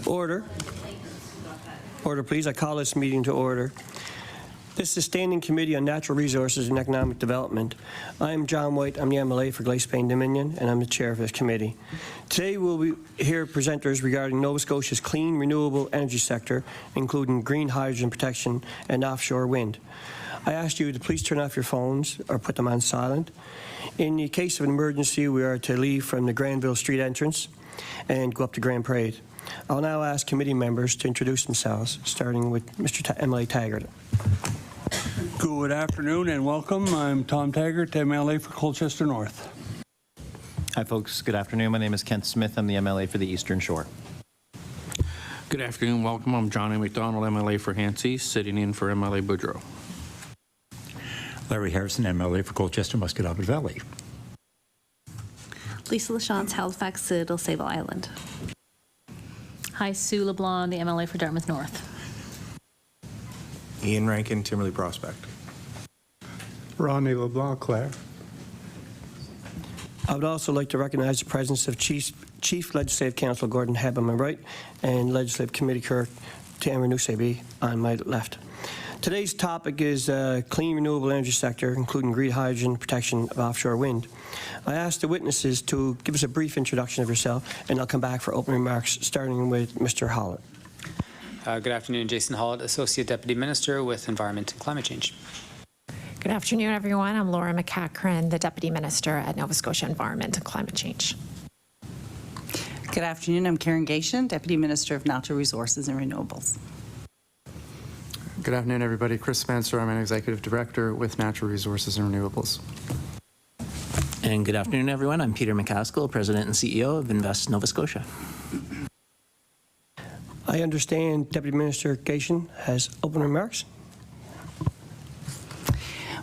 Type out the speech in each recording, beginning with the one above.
Order. Order, please. I call this meeting to order. This is the Standing Committee on Natural Resources and Economic Development. I am John White. I'm the MLA for Glace Plain Dominion, and I'm the chair of this committee. Today we'll hear presenters regarding Nova Scotia's clean, renewable energy sector, including green hydrogen protection and offshore wind. I asked you to please turn off your phones or put them on silent. In the case of an emergency, we are to leave from the Granville Street entrance and go up to Grand Parade. I'll now ask committee members to introduce themselves, starting with Mr. MLA Taggart. Good afternoon and welcome. I'm Tom Taggart, MLA for Colchester North. Hi folks, good afternoon. My name is Kent Smith. I'm the MLA for the Eastern Shore. Good afternoon, welcome. I'm John A. McDonald, MLA for Hansey, sitting in for MLA Boudreau. Larry Harrison, MLA for Colchester Musquodoboit Valley. Lisa LaChance, Halifax, Citadel, Sable Island. Hi, Sue LeBlanc, the MLA for Dartmouth North. Ian Rankin, Timberley Prospect. Ronnie LeBlanc, Clare. I would also like to recognize the presence of Chief Legislative Counsel Gordon Hebb on my right and Legislative Committee Clerk Tamara Nusebi on my left. Today's topic is clean renewable energy sector, including green hydrogen protection of offshore wind. I asked the witnesses to give us a brief introduction of yourself, and I'll come back for opening remarks, starting with Mr. Hollett. Good afternoon, Jason Hollett, Associate Deputy Minister with Environment and Climate Change. Good afternoon, everyone. I'm Lora, MacEachern, the Deputy Minister at Nova Scotia Environment and Climate Change. Good afternoon. I'm Karen Gatien, Deputy Minister of Natural Resources and Renewables. Good afternoon, everybody. Chris Spencer. I'm an Executive Director with Natural Resources and Renewables. And good afternoon, everyone. I'm Peter MacAskill, President and CEO of Invest Nova Scotia. I understand Deputy Minister Gatien has opening remarks.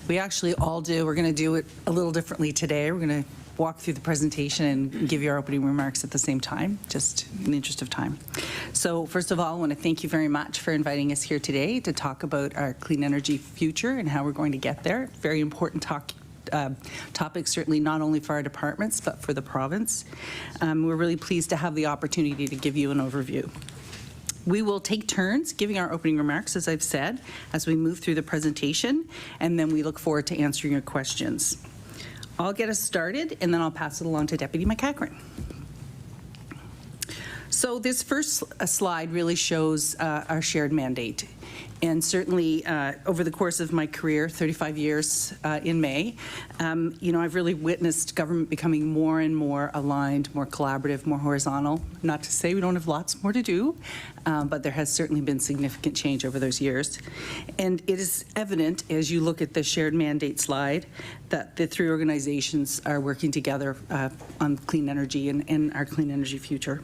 We actually all do. We're going to do it a little differently today. We're going to walk through the presentation and give you our opening remarks at the same time, just in the interest of time. So first of all, I want to thank you very much for inviting us here today to talk about our clean energy future and how we're going to get there. Very important topic, certainly not only for our departments, but for the province. We're really pleased to have the opportunity to give you an overview. We will take turns giving our opening remarks, as I've said, as we move through the presentation, and then we look forward to answering your questions. I'll get us started, and then I'll pass it along to Deputy MacEachern. So this first slide really shows our shared mandate. And certainly over the course of my career, 35 years in May, I've really witnessed government becoming more and more aligned, more collaborative, more horizontal. Not to say we don't have lots more to do, but there has certainly been significant change over those years. And it is evident as you look at the shared mandate slide that the three organizations are working together on clean energy and our clean energy future.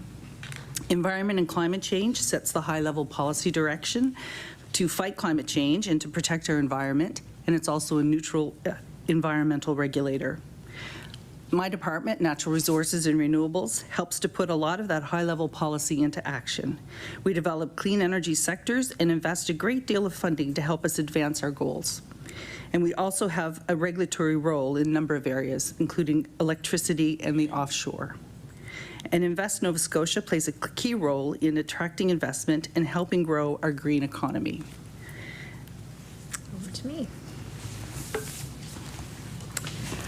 Environment and climate change sets the high-level policy direction to fight climate change and to protect our environment, and it's also a neutral environmental regulator. My department, Natural Resources and Renewables, helps to put a lot of that high-level policy into action. We develop clean energy sectors and invest a great deal of funding to help us advance our goals. And we also have a regulatory role in a number of areas, including electricity and the offshore. And Invest Nova Scotia plays a key role in attracting investment and helping grow our green economy. Over to me.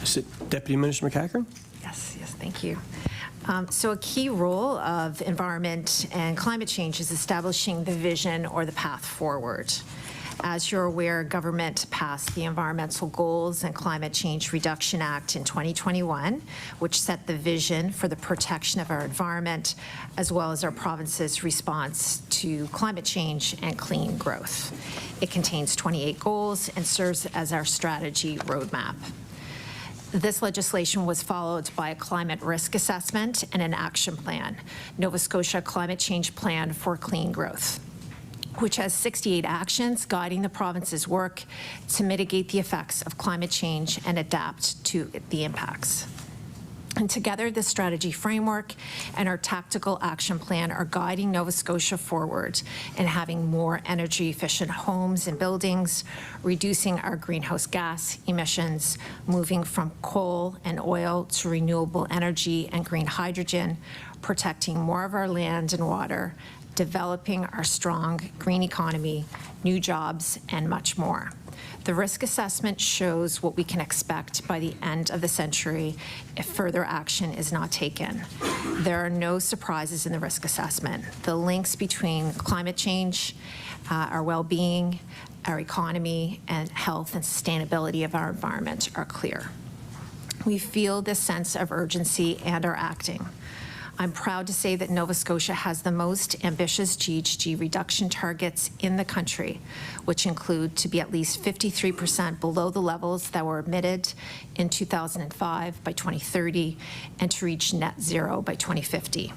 Is it Deputy Minister MacEachern? Yes, thank you. So a key role of environment and climate change is establishing the vision or the path forward. As you're aware, government passed the Environmental Goals and Climate Change Reduction Act in 2021, which set the vision for the protection of our environment, as well as our province's response to climate change and clean growth. It contains 28 goals and serves as our strategy roadmap. This legislation was followed by a climate risk assessment and an action plan, Nova Scotia Climate Change Plan for Clean Growth, which has 68 actions guiding the province's work to mitigate the effects of climate change and adapt to the impacts. And together, this strategy framework and our tactical action plan are guiding Nova Scotia forward in having more energy efficient homes and buildings, reducing our greenhouse gas emissions, moving from coal and oil to renewable energy and green hydrogen, protecting more of our land and water, developing our strong green economy, new jobs, and much more. The risk assessment shows what we can expect by the end of the century if further action is not taken. There are no surprises in the risk assessment. The links between climate change, our well-being, our economy, and health and sustainability of our environment are clear. We feel this sense of urgency and are acting. I'm proud to say that Nova Scotia has the most ambitious GHG reduction targets in the country, which include to be at least 53% below the levels that were emitted in 2005 by 2030 and to reach net zero by 2050.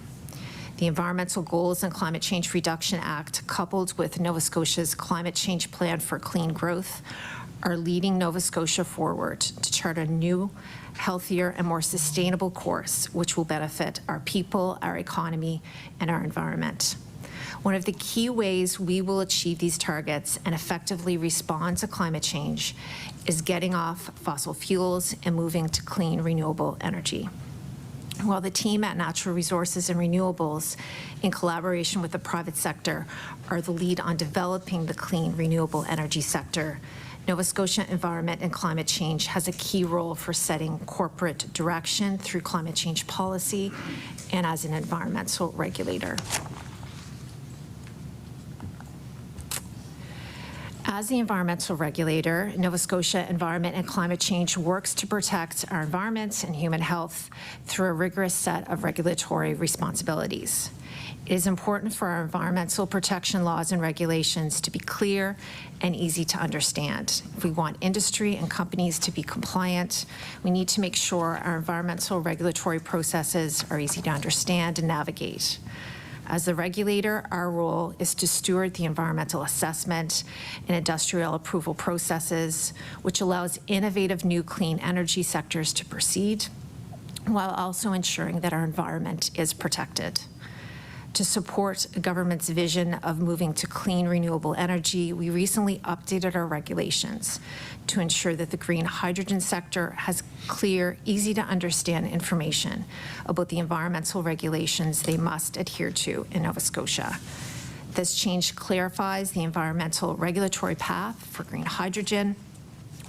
The Environmental Goals and Climate Change Reduction Act, coupled with Nova Scotia's Climate Change Plan for Clean Growth, are leading Nova Scotia forward to chart a new, healthier, and more sustainable course, which will benefit our people, our economy, and our environment. One of the key ways we will achieve these targets and effectively respond to climate change is getting off fossil fuels and moving to clean, renewable energy. While the team at Natural Resources and Renewables, in collaboration with the private sector, are the lead on developing the clean, renewable energy sector, Nova Scotia Environment and Climate Change has a key role for setting corporate direction through climate change policy and as an environmental regulator. As the environmental regulator, Nova Scotia Environment and Climate Change works to protect our environment and human health through a rigorous set of regulatory responsibilities. It is important for our environmental protection laws and regulations to be clear and easy to understand. If we want industry and companies to be compliant, we need to make sure our environmental regulatory processes are easy to understand and navigate. As the regulator, our role is to steward the environmental assessment and industrial approval processes, which allows innovative new clean energy sectors to proceed, while also ensuring that our environment is protected. To support the government's vision of moving to clean, renewable energy, we recently updated our regulations to ensure that the green hydrogen sector has clear, easy to understand information about the environmental regulations they must adhere to in Nova Scotia. This change clarifies the environmental regulatory path for green hydrogen,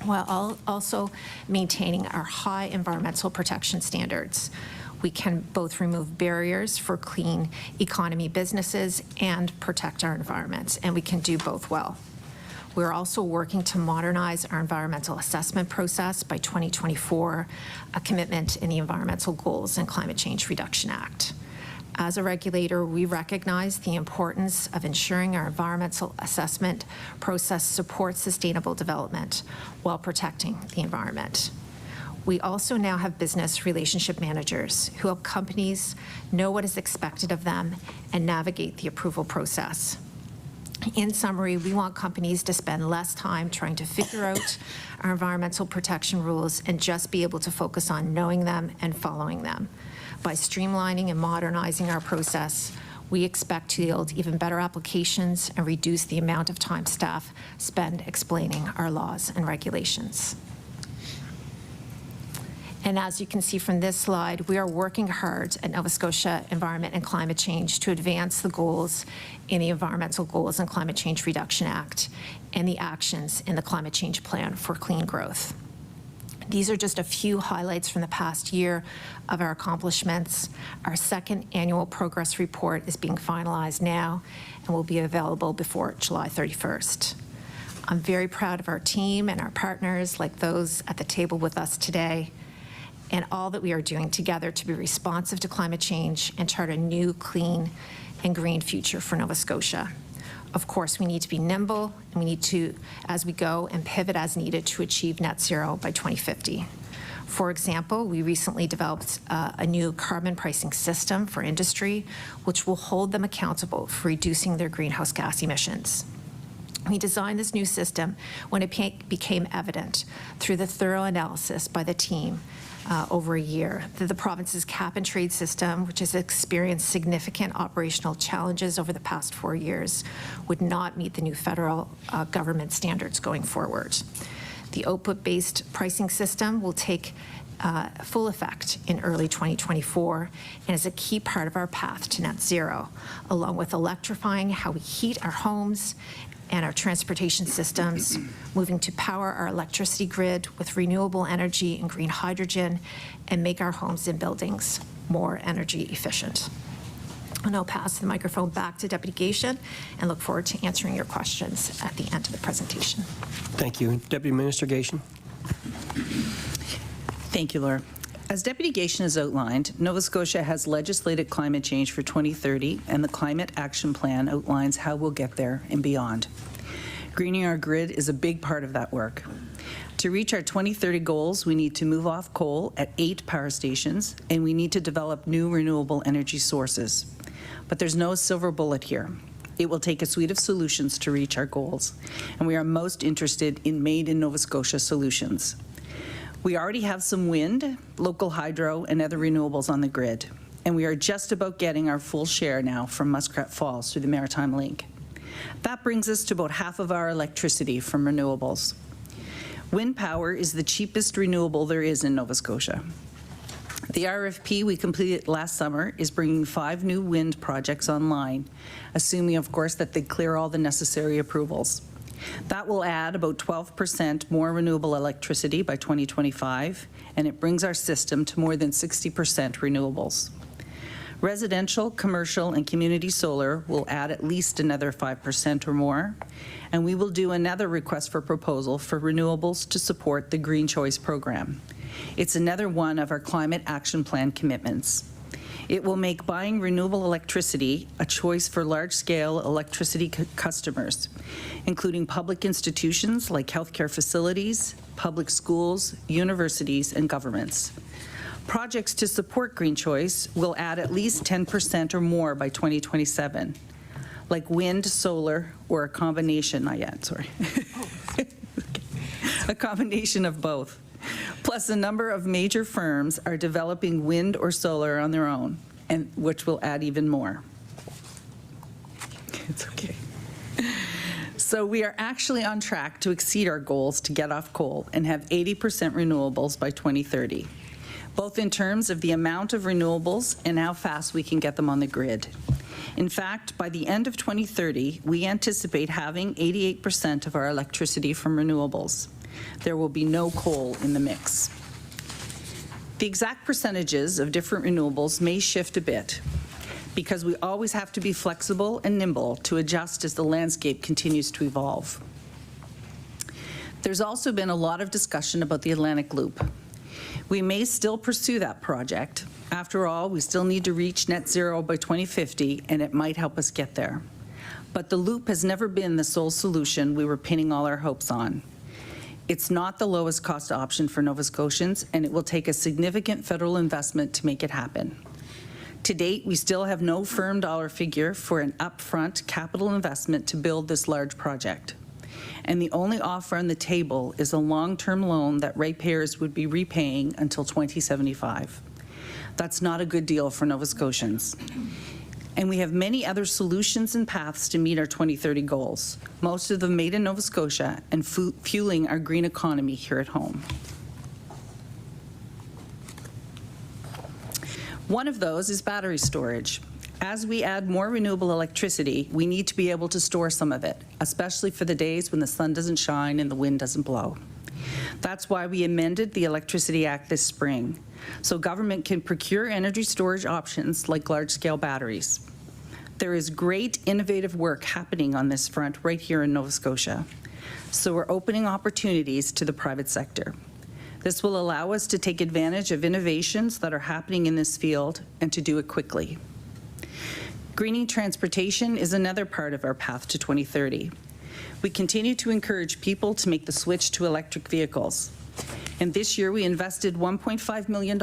while also maintaining our high environmental protection standards. We can both remove barriers for clean economy businesses and protect our environment, and we can do both well. We're also working to modernize our environmental assessment process by 2024, a commitment in the Environmental Goals and Climate Change Reduction Act. As a regulator, we recognize the importance of ensuring our environmental assessment process supports sustainable development while protecting the environment. We also now have business relationship managers who help companies know what is expected of them and navigate the approval process. In summary, we want companies to spend less time trying to figure out our environmental protection rules and just be able to focus on knowing them and following them. By streamlining and modernizing our process, we expect to yield even better applications and reduce the amount of time staff spend explaining our laws and regulations. And as you can see from this slide, we are working hard at Nova Scotia Environment and Climate Change to advance the goals in the Environmental Goals and Climate Change Reduction Act and the actions in the Climate Change Plan for Clean Growth. These are just a few highlights from the past year of our accomplishments. Our second annual progress report is being finalized now and will be available before July 31st. I'm very proud of our team and our partners, like those at the table with us today, and all that we are doing together to be responsive to climate change and chart a new, clean, and green future for Nova Scotia. Of course, we need to be nimble, and we need to, as we go, and pivot as needed to achieve net zero by 2050. For example, we recently developed a new carbon pricing system for industry, which will hold them accountable for reducing their greenhouse gas emissions. We designed this new system when it became evident through the thorough analysis by the team over a year that the province's cap and trade system, which has experienced significant operational challenges over the past 4 years, would not meet the new federal government standards going forward. The output-based pricing system will take full effect in early 2024 and is a key part of our path to net zero, along with electrifying how we heat our homes and our transportation systems, moving to power our electricity grid with renewable energy and green hydrogen, and make our homes and buildings more energy efficient. And I'll pass the microphone back to Deputy Gatien and look forward to answering your questions at the end of the presentation. Thank you. Deputy Minister Gatien. Thank you, Laura. As Deputy Gatien has outlined, Nova Scotia has legislated climate change for 2030, and the Climate Action Plan outlines how we'll get there and beyond. Greening our grid is a big part of that work. To reach our 2030 goals, we need to move off coal at 8 power stations, and we need to develop new renewable energy sources. But there's no silver bullet here. It will take a suite of solutions to reach our goals, and we are most interested in made in Nova Scotia solutions. We already have some wind, local hydro, and other renewables on the grid, and we are just about getting our full share now from Muskrat Falls through the Maritime Link. That brings us to about half of our electricity from renewables. Wind power is the cheapest renewable there is in Nova Scotia. The RFP we completed last summer is bringing 5 new wind projects online, assuming, of course, that they clear all the necessary approvals. That will add about 12% more renewable electricity by 2025, and it brings our system to more than 60% renewables. Residential, commercial, and community solar will add at least another 5% or more, and we will do another request for proposal for renewables to support the Green Choice program. It's another one of our Climate Action Plan commitments. It will make buying renewable electricity a choice for large-scale electricity customers, including public institutions like healthcare facilities, public schools, universities, and governments. Projects to support Green Choice will add at least 10% or more by 2027, like wind, solar, or a combination, not yet, sorry. A combination of both. Plus, a number of major firms are developing wind or solar on their own, and which will add even more. It's okay. So we are actually on track to exceed our goals to get off coal and have 80% renewables by 2030, both in terms of the amount of renewables and how fast we can get them on the grid. In fact, by the end of 2030, we anticipate having 88% of our electricity from renewables. There will be no coal in the mix. The exact percentages of different renewables may shift a bit because we always have to be flexible and nimble to adjust as the landscape continues to evolve. There's also been a lot of discussion about the Atlantic Loop. We may still pursue that project. After all, we still need to reach net zero by 2050, and it might help us get there. But the loop has never been the sole solution we were pinning all our hopes on. It's not the lowest cost option for Nova Scotians, and it will take a significant federal investment to make it happen. To date, we still have no firm dollar figure for an upfront capital investment to build this large project. And the only offer on the table is a long-term loan that ratepayers would be repaying until 2075. That's not a good deal for Nova Scotians. And we have many other solutions and paths to meet our 2030 goals, most of them made in Nova Scotia and fueling our green economy here at home. One of those is battery storage. As we add more renewable electricity, we need to be able to store some of it, especially for the days when the sun doesn't shine and the wind doesn't blow. That's why we amended the Electricity Act this spring, so government can procure energy storage options like large-scale batteries. There is great innovative work happening on this front right here in Nova Scotia, so we're opening opportunities to the private sector. This will allow us to take advantage of innovations that are happening in this field and to do it quickly. Greening transportation is another part of our path to 2030. We continue to encourage people to make the switch to electric vehicles. And this year we invested $1.5 million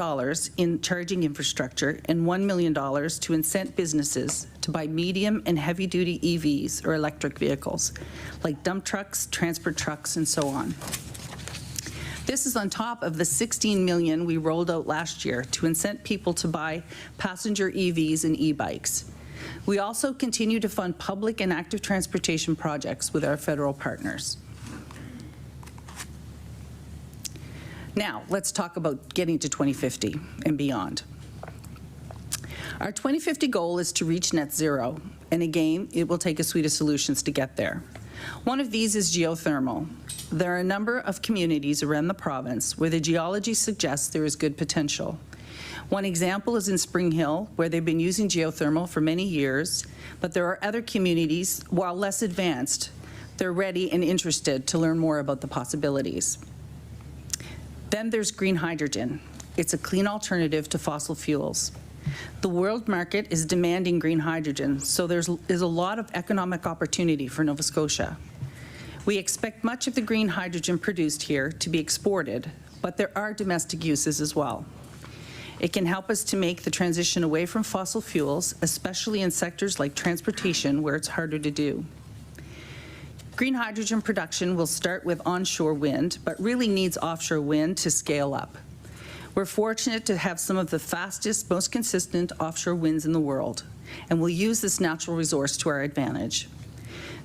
in charging infrastructure and $1 million to incent businesses to buy medium and heavy-duty EVs or electric vehicles, like dump trucks, transport trucks, and so on. This is on top of the $16 million we rolled out last year to incent people to buy passenger EVs and e-bikes. We also continue to fund public and active transportation projects with our federal partners. Now, let's talk about getting to 2050 and beyond. Our 2050 goal is to reach net zero, and again, it will take a suite of solutions to get there. One of these is geothermal. There are a number of communities around the province where the geology suggests there is good potential. One example is in Spring Hill, where they've been using geothermal for many years, but there are other communities, while less advanced, they're ready and interested to learn more about the possibilities. Then there's green hydrogen. It's a clean alternative to fossil fuels. The world market is demanding green hydrogen, so there's a lot of economic opportunity for Nova Scotia. We expect much of the green hydrogen produced here to be exported, but there are domestic uses as well. It can help us to make the transition away from fossil fuels, especially in sectors like transportation, where it's harder to do. Green hydrogen production will start with onshore wind, but really needs offshore wind to scale up. We're fortunate to have some of the fastest, most consistent offshore winds in the world, and we'll use this natural resource to our advantage.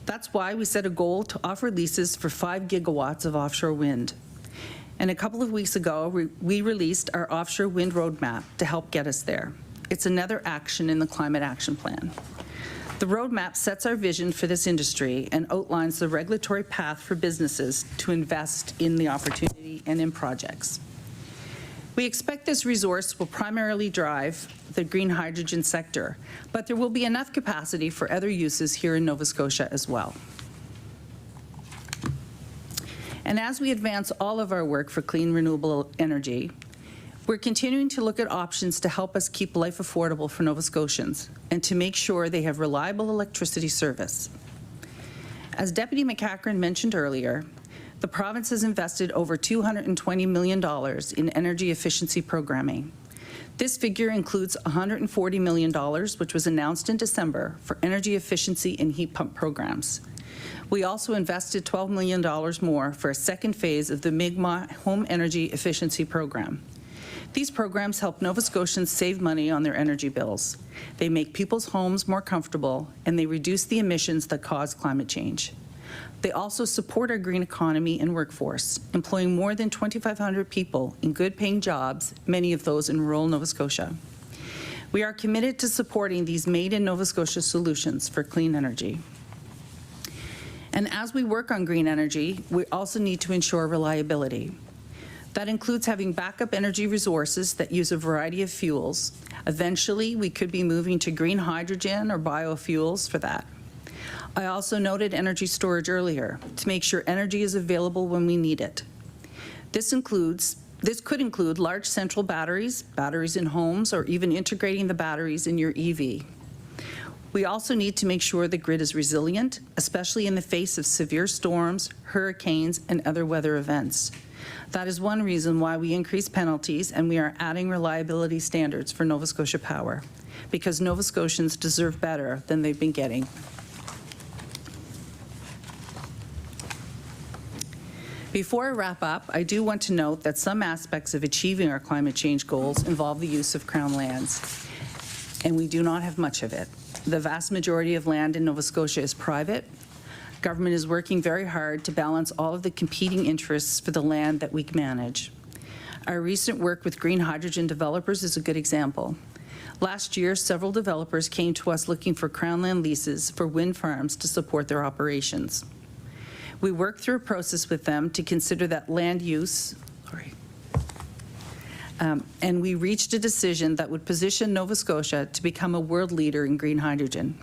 That's why we set a goal to offer leases for 5 gigawatts of offshore wind. And a couple of weeks ago, we released our offshore wind roadmap to help get us there. It's another action in the Climate Action Plan. The roadmap sets our vision for this industry and outlines the regulatory path for businesses to invest in the opportunity and in projects. We expect this resource will primarily drive the green hydrogen sector, but there will be enough capacity for other uses here in Nova Scotia as well. And as we advance all of our work for clean, renewable energy, we're continuing to look at options to help us keep life affordable for Nova Scotians and to make sure they have reliable electricity service. As Deputy MacEachern mentioned earlier, the province has invested over $220 million in energy efficiency programming. This figure includes $140 million, which was announced in December, for energy efficiency and heat pump programs. We also invested $12 million more for a second phase of the Mi'kmaq Home Energy Efficiency Program. These programs help Nova Scotians save money on their energy bills. They make people's homes more comfortable, and they reduce the emissions that cause climate change. They also support our green economy and workforce, employing more than 2,500 people in good-paying jobs, many of those in rural Nova Scotia. We are committed to supporting these made-in-Nova Scotia solutions for clean energy. And as we work on green energy, we also need to ensure reliability. That includes having backup energy resources that use a variety of fuels. Eventually, we could be moving to green hydrogen or biofuels for that. I also noted energy storage earlier, to make sure energy is available when we need it. This could include large central batteries, batteries in homes, or even integrating the batteries in your EV. We also need to make sure the grid is resilient, especially in the face of severe storms, hurricanes, and other weather events. That is one reason why we increase penalties and we are adding reliability standards for Nova Scotia Power, because Nova Scotians deserve better than they've been getting. Before I wrap up, I do want to note that some aspects of achieving our climate change goals involve the use of Crown lands, and we do not have much of it. The vast majority of land in Nova Scotia is private. Government is working very hard to balance all of the competing interests for the land that we manage. Our recent work with green hydrogen developers is a good example. Last year, several developers came to us looking for Crown land leases for wind farms to support their operations. We worked through a process with them to consider that land use, and we reached a decision that would position Nova Scotia to become a world leader in green hydrogen.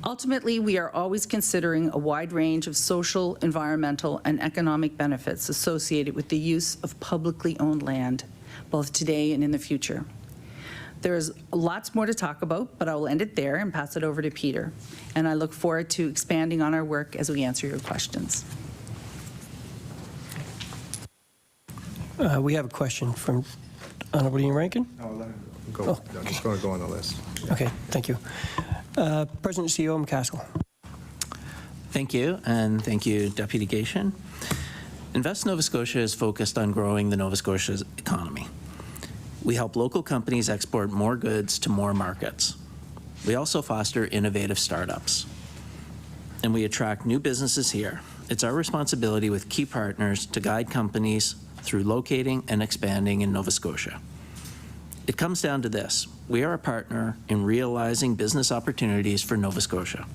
Ultimately, we are always considering a wide range of social, environmental, and economic benefits associated with the use of publicly owned land, both today and in the future. There's lots more to talk about, but I will end it there and pass it over to Peter. And I look forward to expanding on our work as we answer your questions. We have a question from Honorable Ian Rankin. No, let him go. I'm just going to go on the list. Okay, thank you. President and CEO MacAskill. Thank you, and thank you, Deputy Gatien. Invest Nova Scotia is focused on growing the Nova Scotia's economy. We help local companies export more goods to more markets. We also foster innovative startups. And we attract new businesses here. It's our responsibility with key partners to guide companies through locating and expanding in Nova Scotia. It comes down to this. We are a partner in realizing business opportunities for Nova Scotia.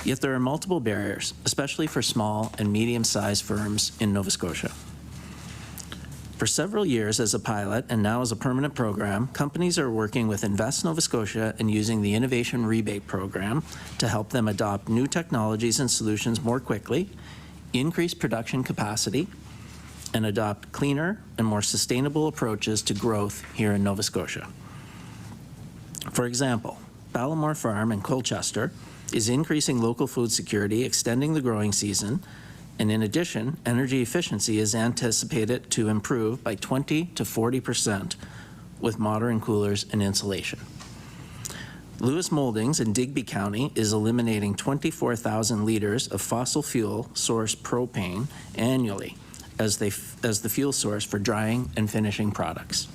Yet there are multiple barriers, especially for small and medium-sized firms in Nova Scotia. For several years as a pilot and now as a permanent program, companies are working with Invest Nova Scotia and using the Innovation Rebate Program to help them adopt new technologies and solutions more quickly, increase production capacity, and adopt cleaner and more sustainable approaches to growth here in Nova Scotia. For example, Ballamore Farm in Colchester is increasing local food security, extending the growing season, and in addition, energy efficiency is anticipated to improve by 20 to 40% with modern coolers and insulation. Lewis Moldings in Digby County is eliminating 24,000 liters of fossil fuel sourced propane annually as the fuel source for drying and finishing products.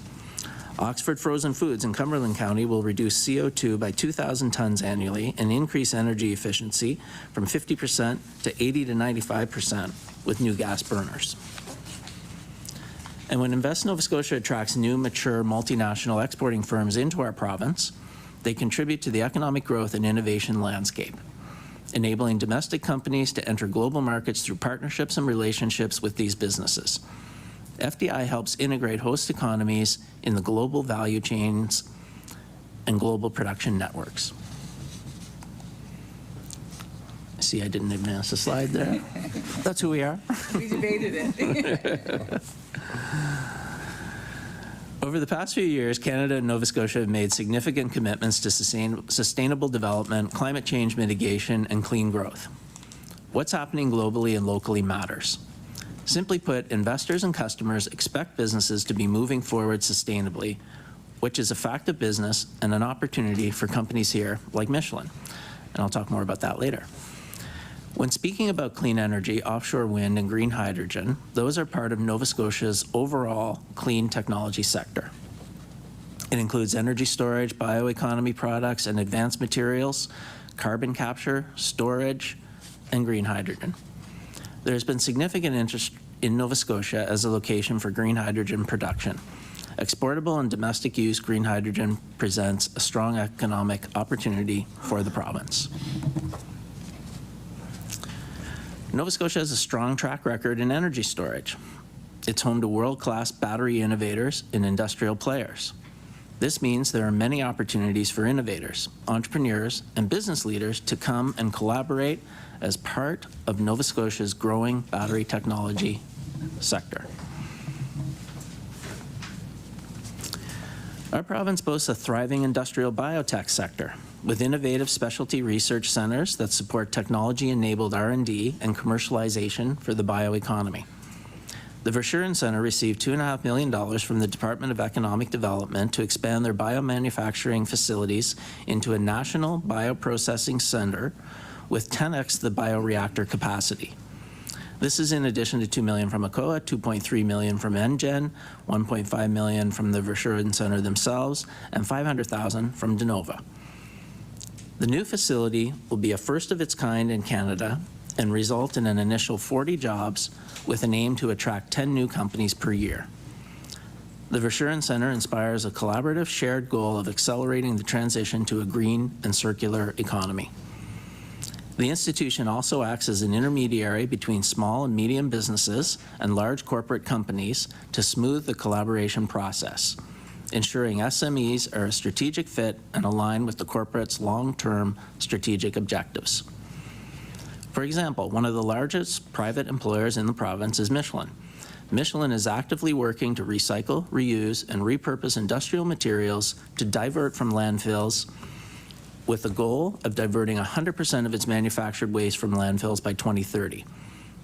Oxford Frozen Foods in Cumberland County will reduce CO2 by 2,000 tons annually and increase energy efficiency from 50% to 80 to 95% with new gas burners. And when Invest Nova Scotia attracts new, mature, multinational exporting firms into our province, they contribute to the economic growth and innovation landscape, enabling domestic companies to enter global markets through partnerships and relationships with these businesses. FDI helps integrate host economies in the global value chains and global production networks. See, I didn't advance the slide there. That's who we are. We debated it. Over the past few years, Canada and Nova Scotia have made significant commitments to sustainable development, climate change mitigation, and clean growth. What's happening globally and locally matters. Simply put, investors and customers expect businesses to be moving forward sustainably, which is a fact of business and an opportunity for companies here like Michelin. And I'll talk more about that later. When speaking about clean energy, offshore wind, and green hydrogen, those are part of Nova Scotia's overall clean technology sector. It includes energy storage, bioeconomy products, and advanced materials, carbon capture, storage, and green hydrogen. There has been significant interest in Nova Scotia as a location for green hydrogen production. Exportable and domestic use green hydrogen presents a strong economic opportunity for the province. Nova Scotia has a strong track record in energy storage. It's home to world-class battery innovators and industrial players. This means there are many opportunities for innovators, entrepreneurs, and business leaders to come and collaborate as part of Nova Scotia's growing battery technology sector. Our province boasts a thriving industrial biotech sector with innovative specialty research centers that support technology-enabled R&D and commercialization for the bioeconomy. The Verschuren Center received $2.5 million from the Department of Economic Development to expand their biomanufacturing facilities into a national bioprocessing center with 10x the bioreactor capacity. This is in addition to $2 million from ACOA, $2.3 million from NGen, $1.5 million from the Verschuren Center themselves, and $500,000 from Denova. The new facility will be a first of its kind in Canada and result in an initial 40 jobs with an aim to attract 10 new companies per year. The Verschuren Center inspires a collaborative shared goal of accelerating the transition to a green and circular economy. The institution also acts as an intermediary between small and medium businesses and large corporate companies to smooth the collaboration process, ensuring SMEs are a strategic fit and align with the corporate's long-term strategic objectives. For example, one of the largest private employers in the province is Michelin. Michelin is actively working to recycle, reuse, and repurpose industrial materials to divert from landfills with the goal of diverting 100% of its manufactured waste from landfills by 2030.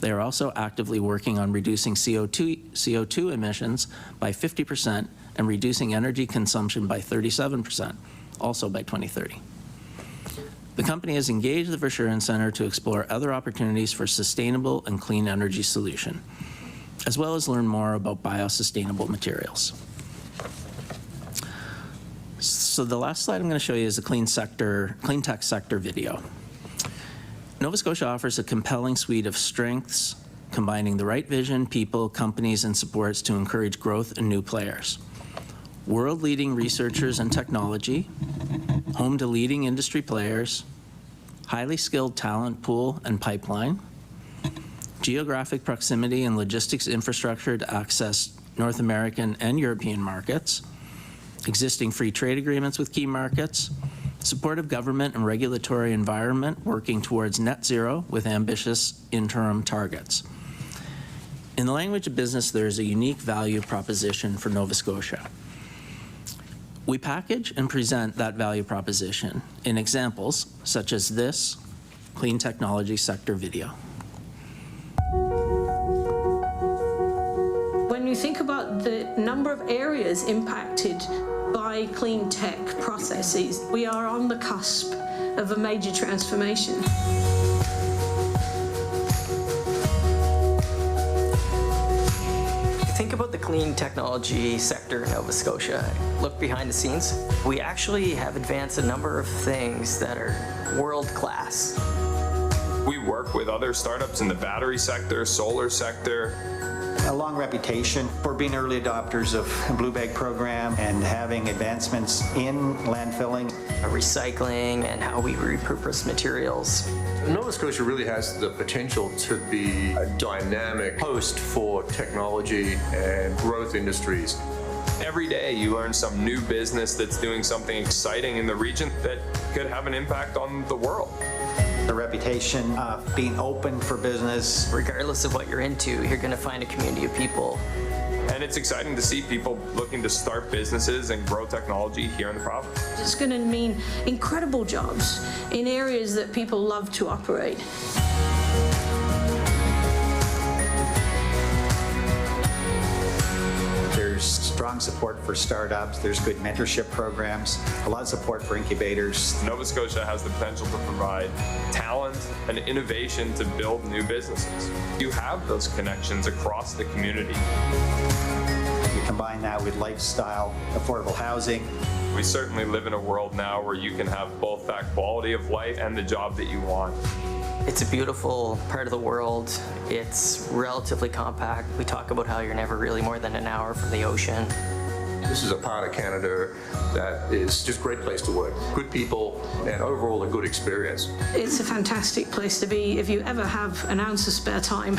They are also actively working on reducing CO2 emissions by 50% and reducing energy consumption by 37%, also by 2030. The company has engaged the Verschuren Center to explore other opportunities for sustainable and clean energy solution, as well as learn more about biosustainable materials. So the last slide I'm going to show you is a clean tech sector video. Nova Scotia offers a compelling suite of strengths, combining the right vision, people, companies, and supports to encourage growth and new players. World-leading researchers and technology, home to leading industry players, highly skilled talent pool and pipeline, geographic proximity and logistics infrastructure to access North American and European markets, existing free trade agreements with key markets, supportive government and regulatory environment working towards net zero with ambitious interim targets. In the language of business, there is a unique value proposition for Nova Scotia. We package and present that value proposition in examples such as this clean technology sector video. When you think about the number of areas impacted by clean tech processes, we are on the cusp of a major transformation. Think about the clean technology sector in Nova Scotia. Look behind the scenes. We actually have advanced a number of things that are world-class. We work with other startups in the battery sector, solar sector. A long reputation for being early adopters of the Blue Bag program and having advancements in landfilling, recycling, and how we repurpose materials. Nova Scotia really has the potential to be a dynamic host for technology and growth industries. Every day you learn some new business that's doing something exciting in the region that could have an impact on the world. The reputation of being open for business. Regardless of what you're into, you're going to find a community of people. And it's exciting to see people looking to start businesses and grow technology here in the province. It's going to mean incredible jobs in areas that people love to operate. There's strong support for startups. There's good mentorship programs, a lot of support for incubators. Nova Scotia has the potential to provide talent and innovation to build new businesses. You have those connections across the community. You combine that with lifestyle, affordable housing. We certainly live in a world now where you can have both that quality of life and the job that you want. It's a beautiful part of the world. It's relatively compact. We talk about how you're never really more than an hour from the ocean. This is a part of Canada that is just a great place to work. Good people and overall a good experience. It's a fantastic place to be if you ever have an ounce of spare time.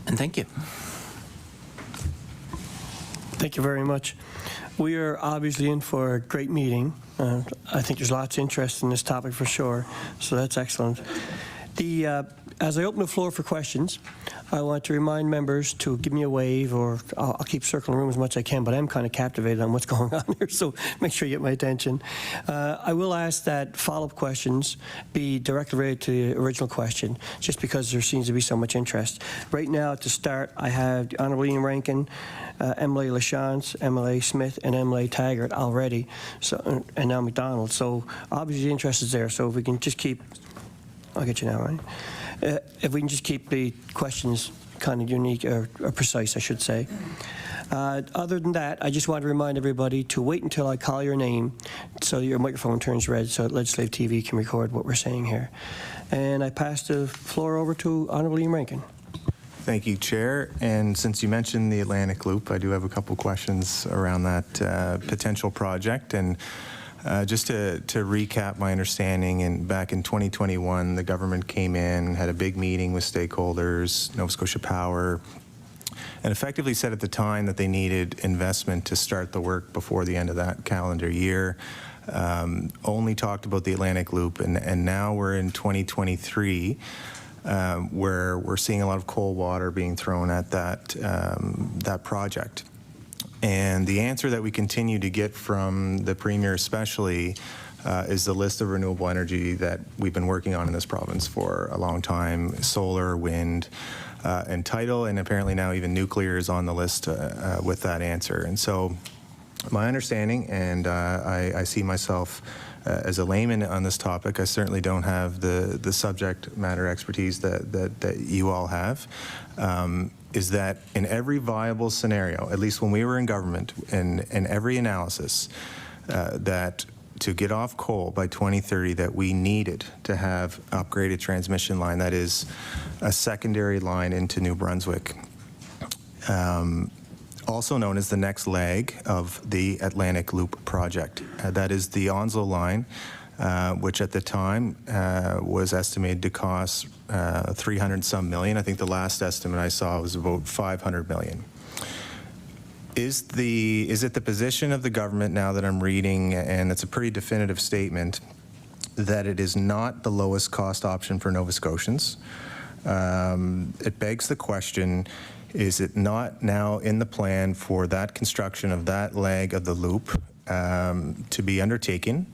And thank you. Thank you very much. We are obviously in for a great meeting. I think there's lots of interest in this topic for sure, so that's excellent. As I open the floor for questions, I want to remind members to give me a wave, or I'll keep circling the room as much as I can, but I'm kind of captivated on what's going on here, so make sure you get my attention. I will ask that follow-up questions be directly related to the original question, just because there seems to be so much interest. Right now, to start, I have the Honourable Ian Rankin, Emily LaChance, MLA Smith, and MLA Taggart already, so, and now McDonald. So obviously the interest is there, so if we can just keep, I'll get you now, right? If we can just keep the questions kind of unique or precise, I should say. Other than that, I just want to remind everybody to wait until I call your name so your microphone turns red so that Legislative TV can record what we're saying here. And I pass the floor over to Honourable Ian Rankin. Thank you, Chair. And since you mentioned the Atlantic Loop, I do have a couple questions around that potential project. And just to recap my understanding, and back in 2021, the government came in, had a big meeting with stakeholders, Nova Scotia Power, and effectively said at the time that they needed investment to start the work before the end of that calendar year. Only talked about the Atlantic Loop, and now we're in 2023. Where we're seeing a lot of cold water being thrown at that project. And the answer that we continue to get from the Premier especially is the list of renewable energy that we've been working on in this province for a long time: solar, wind, and tidal, and apparently now even nuclear is on the list with that answer. And so my understanding, and I see myself as a layman on this topic, I certainly don't have the subject matter expertise that you all have, is that in every viable scenario, at least when we were in government, in every analysis, that to get off coal by 2030 that we needed to have upgraded transmission line, that is a secondary line into New Brunswick, also known as the next leg of the Atlantic Loop project. That is the Onslow line, which at the time was estimated to cost 300 some million. I think the last estimate I saw was about 500 million. Is it the position of the government now that I'm reading, and it's a pretty definitive statement, that it is not the lowest cost option for Nova Scotians? It begs the question, is it not now in the plan for that construction of that leg of the loop to be undertaken,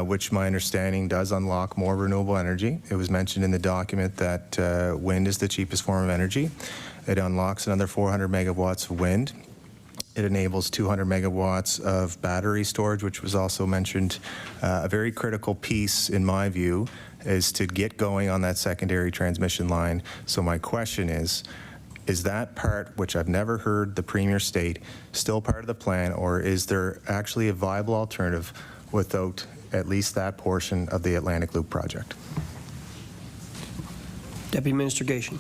which my understanding does unlock more renewable energy? It was mentioned in the document that wind is the cheapest form of energy. It unlocks another 400 megawatts of wind. It enables 200 megawatts of battery storage, which was also mentioned. A very critical piece, in my view, is to get going on that secondary transmission line. So my question is that part, which I've never heard the Premier state, still part of the plan, or is there actually a viable alternative without at least that portion of the Atlantic Loop project? Deputy Minister Gatien.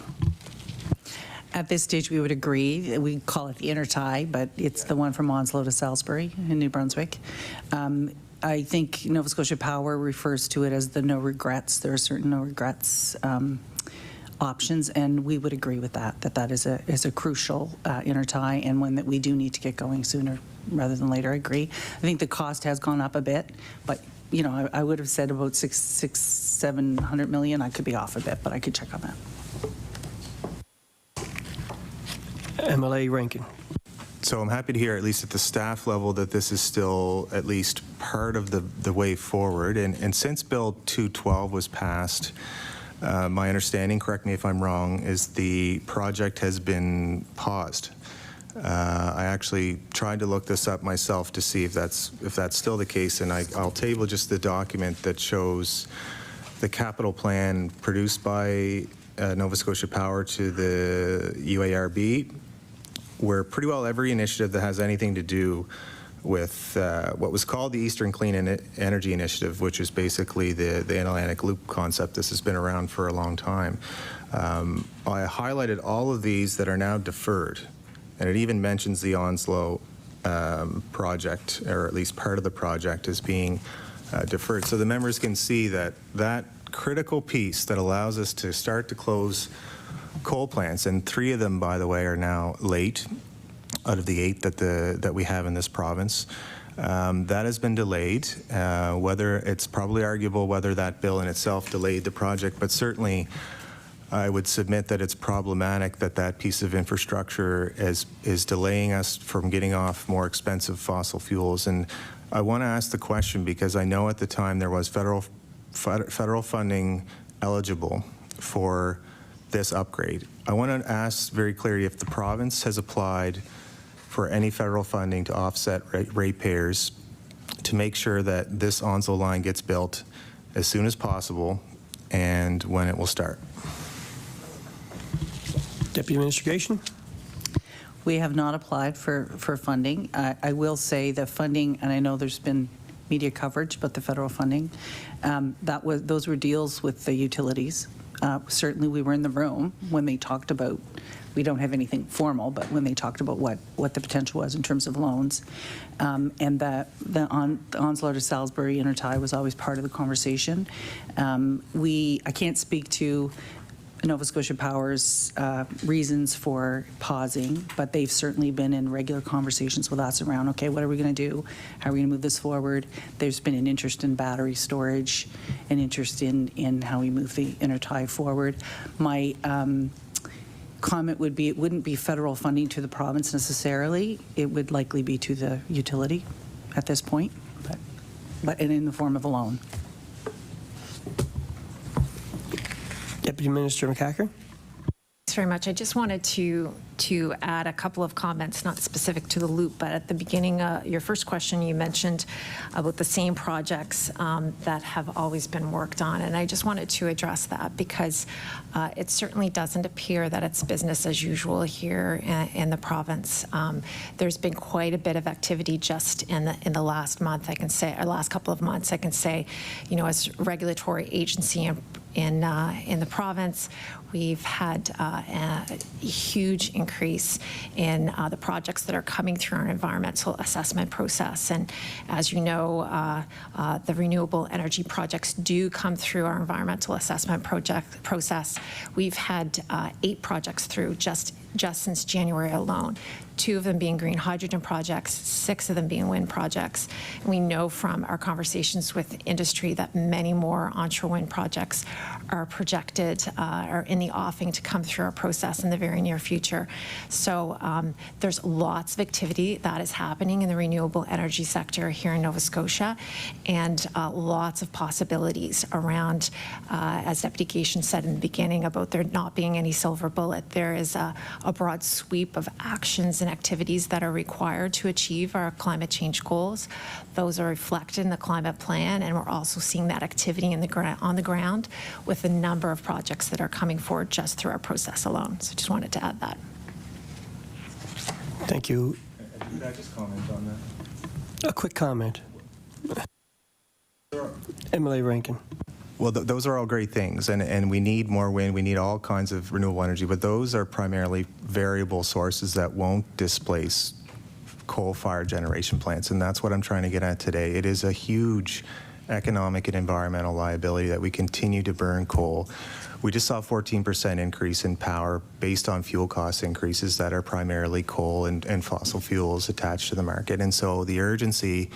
At this stage, we would agree. We call it the intertie, but it's the one from Onslow to Salisbury in New Brunswick. I think Nova Scotia Power refers to it as the no regrets. There are certain no regrets options, and we would agree with that is a crucial intertie, and one that we do need to get going sooner rather than later. I agree. I think the cost has gone up a bit, but you know, I would have said about 700 million. I could be off a bit, but I could check on that. MLA Rankin. So I'm happy to hear, at least at the staff level, that this is still at least part of the way forward. And since Bill 212 was passed, my understanding, correct me if I'm wrong, is the project has been paused. I actually tried to look this up myself to see if that's still the case, and I'll table just the document that shows the capital plan produced by Nova Scotia Power to the UARB, where pretty well every initiative that has anything to do with what was called the Eastern Clean Energy Initiative, which is basically the Atlantic Loop concept. This has been around for a long time. I highlighted all of these that are now deferred, and it even mentions the Onslow project, or at least part of the project, as being deferred. So the members can see that that critical piece that allows us to start to close coal plants, and 3 of them, by the way, are now late out of the 8 that we have in this province. That has been delayed. Whether it's probably arguable whether that bill in itself delayed the project, but certainly I would submit that it's problematic that that piece of infrastructure is delaying us from getting off more expensive fossil fuels. And I want to ask the question because I know at the time there was federal funding eligible for this upgrade. I want to ask very clearly if the province has applied for any federal funding to offset ratepayers to make sure that this Onslow line gets built as soon as possible and when it will start. Deputy Minister Gatien. We have not applied for funding. I will say the funding, and I know there's been media coverage, but the federal funding, those were deals with the utilities. Certainly we were in the room when they talked about, we don't have anything formal, but when they talked about what the potential was in terms of loans. And the Onslow to Salisbury intertie was always part of the conversation. I can't speak to Nova Scotia Power's reasons for pausing, but they've certainly been in regular conversations with us around, okay, what are we going to do? How are we going to move this forward? There's been an interest in battery storage, an interest in how we move the intertie forward. My comment would be it wouldn't be federal funding to the province necessarily. It would likely be to the utility at this point, but in the form of a loan. Deputy Minister MacAskill. very much. I just wanted to add a couple of comments, not specific to the loop, but at the beginning, your first question, you mentioned about the same projects that have always been worked on, and I just wanted to address that because it certainly doesn't appear that it's business as usual here in the province. There's been quite a bit of activity just in the last month, I can say, or last couple of months, I can say, you know, as regulatory agency in the province, we've had a huge increase in the projects that are coming through our environmental assessment process. And as you know, the renewable energy projects do come through our environmental assessment process. We've had 8 projects through just since January alone. 2 of them being green hydrogen projects, 6 of them being wind projects. And we know from our conversations with industry that many more onshore wind projects are projected, are in the offing to come through our process in the very near future. So there's lots of activity that is happening in the renewable energy sector here in Nova Scotia, and lots of possibilities around, as Deputy Gatien said in the beginning, about there not being any silver bullet. There is a broad sweep of actions and activities that are required to achieve our climate change goals. Those are reflected in the climate plan, and we're also seeing that activity on the ground with a number of projects that are coming forward just through our process alone. So just wanted to add that. Thank you. Could I just comment on that? A quick comment. MLA Rankin. Well, those are all great things, and we need more wind. We need all kinds of renewable energy, but those are primarily variable sources that won't displace coal-fired generation plants, and that's what I'm trying to get at today. It is a huge economic and environmental liability that we continue to burn coal. We just saw a 14% increase in power based on fuel cost increases that are primarily coal and fossil fuels attached to the market, and so the urgency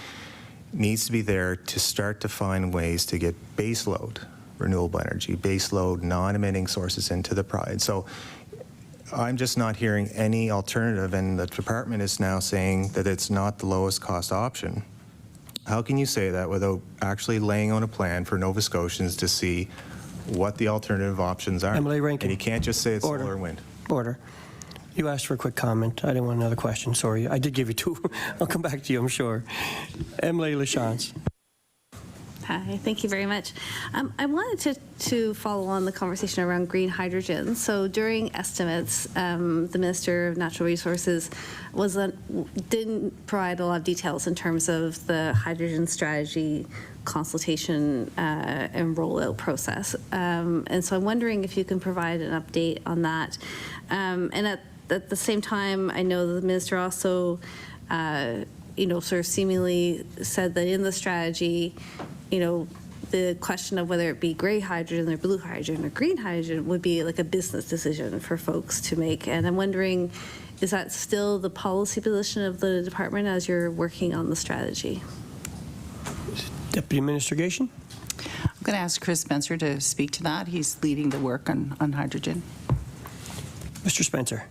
needs to be there to start to find ways to get baseload renewable energy, baseload non-emitting sources into the pride. So I'm just not hearing any alternative, and the department is now saying that it's not the lowest cost option. How can you say that without actually laying out a plan for Nova Scotians to see what the alternative options are? MLA Rankin. And you can't just say it's solar and wind. Order. You asked for a quick comment. I didn't want another question. Sorry. I did give you 2. I'll come back to you, I'm sure. MLA Lachance. Hi, thank you very much. I wanted to follow on the conversation around green hydrogen. So during estimates, the Minister of Natural Resources didn't provide a lot of details in terms of the hydrogen strategy consultation and rollout process. And so I'm wondering if you can provide an update on that. And at the same time, I know the Minister also sort of seemingly said that in the strategy, the question of whether it be gray hydrogen or blue hydrogen or green hydrogen would be like a business decision for folks to make. And I'm wondering, is that still the policy position of the department as you're working on the strategy? Deputy Minister Gatien. I'm going to ask Chris Spencer to speak to that. He's leading the work on hydrogen. Mr. Spencer.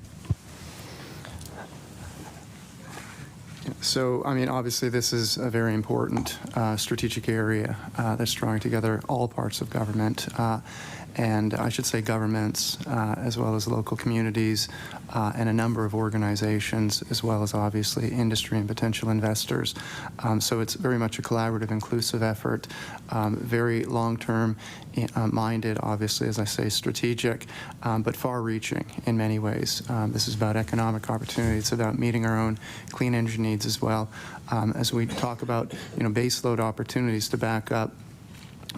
So, I mean, obviously this is a very important strategic area that's drawing together all parts of government, and I should say governments, as well as local communities, and a number of organizations, as well as obviously industry and potential investors. So it's very much a collaborative, inclusive effort, very long-term minded, obviously, as I say, strategic, but far-reaching in many ways. This is about economic opportunity. It's about meeting our own clean energy needs as well. As we talk about, baseload opportunities to back up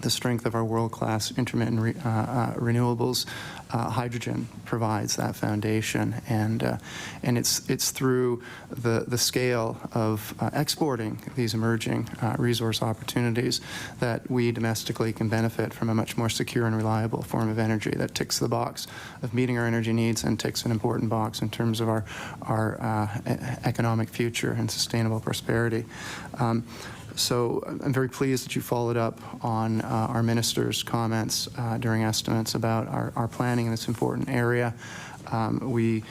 the strength of our world-class intermittent renewables, hydrogen provides that foundation, and it's through the scale of exporting these emerging resource opportunities that we domestically can benefit from a much more secure and reliable form of energy that ticks the box of meeting our energy needs and ticks an important box in terms of our economic future and sustainable prosperity. So I'm very pleased that you followed up on our minister's comments during estimates about our planning in this important area. We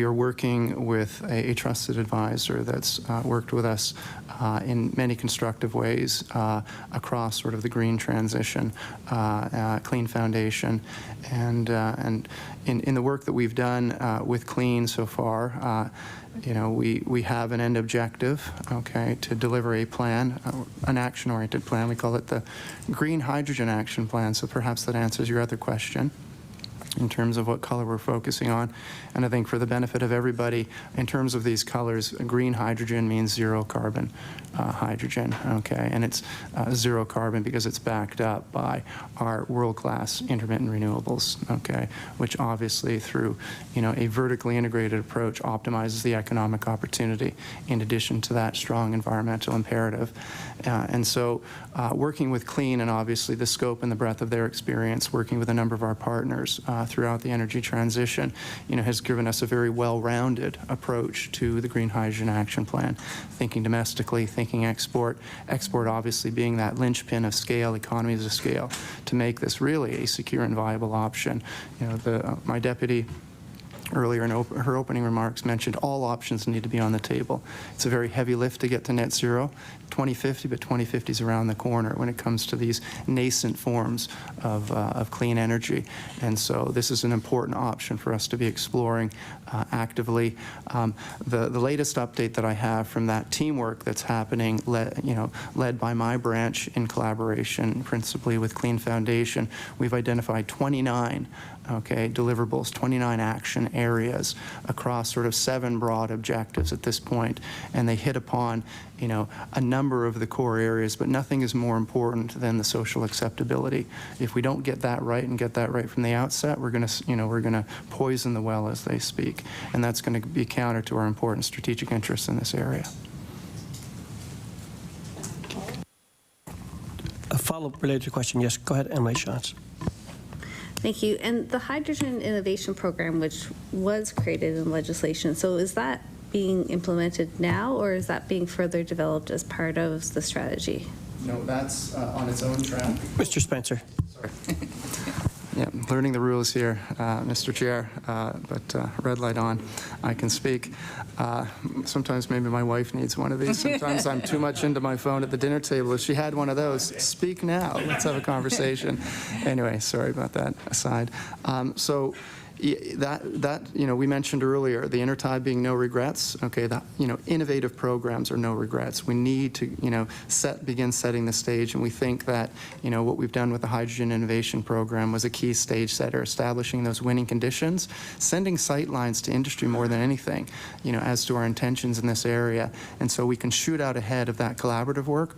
are working with a trusted advisor that's worked with us in many constructive ways across sort of the green transition, Clean Foundation, and in the work that we've done with Clean so far, we have an end objective, okay, to deliver a plan, an action-oriented plan. We call it the Green Hydrogen Action Plan, so perhaps that answers your other question in terms of what color we're focusing on. And I think for the benefit of everybody, in terms of these colors, green hydrogen means zero carbon hydrogen, okay? And it's zero carbon because it's backed up by our world-class intermittent renewables, okay? Which obviously through, a vertically integrated approach optimizes the economic opportunity in addition to that strong environmental imperative. And so working with Clean and obviously the scope and the breadth of their experience, working with a number of our partners throughout the energy transition, has given us a very well-rounded approach to the Green Hydrogen Action Plan, thinking domestically, thinking export obviously being that linchpin of scale, economies of scale, to make this really a secure and viable option. My deputy earlier in her opening remarks mentioned all options need to be on the table. It's a very heavy lift to get to net zero, 2050, but 2050 is around the corner when it comes to these nascent forms of clean energy. And so this is an important option for us to be exploring actively. The latest update that I have from that teamwork that's happening, led by my branch in collaboration principally with Clean Foundation, we've identified 29 deliverables, 29 action areas across sort of 7 broad objectives at this point, and they hit upon a number of the core areas, but nothing is more important than the social acceptability. If we don't get that right and get that right from the outset, we're going to poison the well, as they speak, and that's going to be counter to our important strategic interests in this area. A follow-up related question. Yes, go ahead, Emily Shantz. Thank you. And the Hydrogen Innovation Program, which was created in legislation, so is that being implemented now, or is that being further developed as part of the strategy? No, that's on its own track. Mr. Spencer. Sorry. Yeah, learning the rules here, Mr. Chair, but red light on, I can speak. Sometimes maybe my wife needs one of these. Sometimes I'm too much into my phone at the dinner table. If she had one of those, speak now. Let's have a conversation. Anyway, sorry about that aside. We mentioned earlier the intertie being no regrets. Okay, innovative programs are no regrets. We need to begin setting the stage, and we think that what we've done with the Hydrogen Innovation Program was a key stage setter, establishing those winning conditions, sending sight lines to industry more than anything, as to our intentions in this area, and so we can shoot out ahead of that collaborative work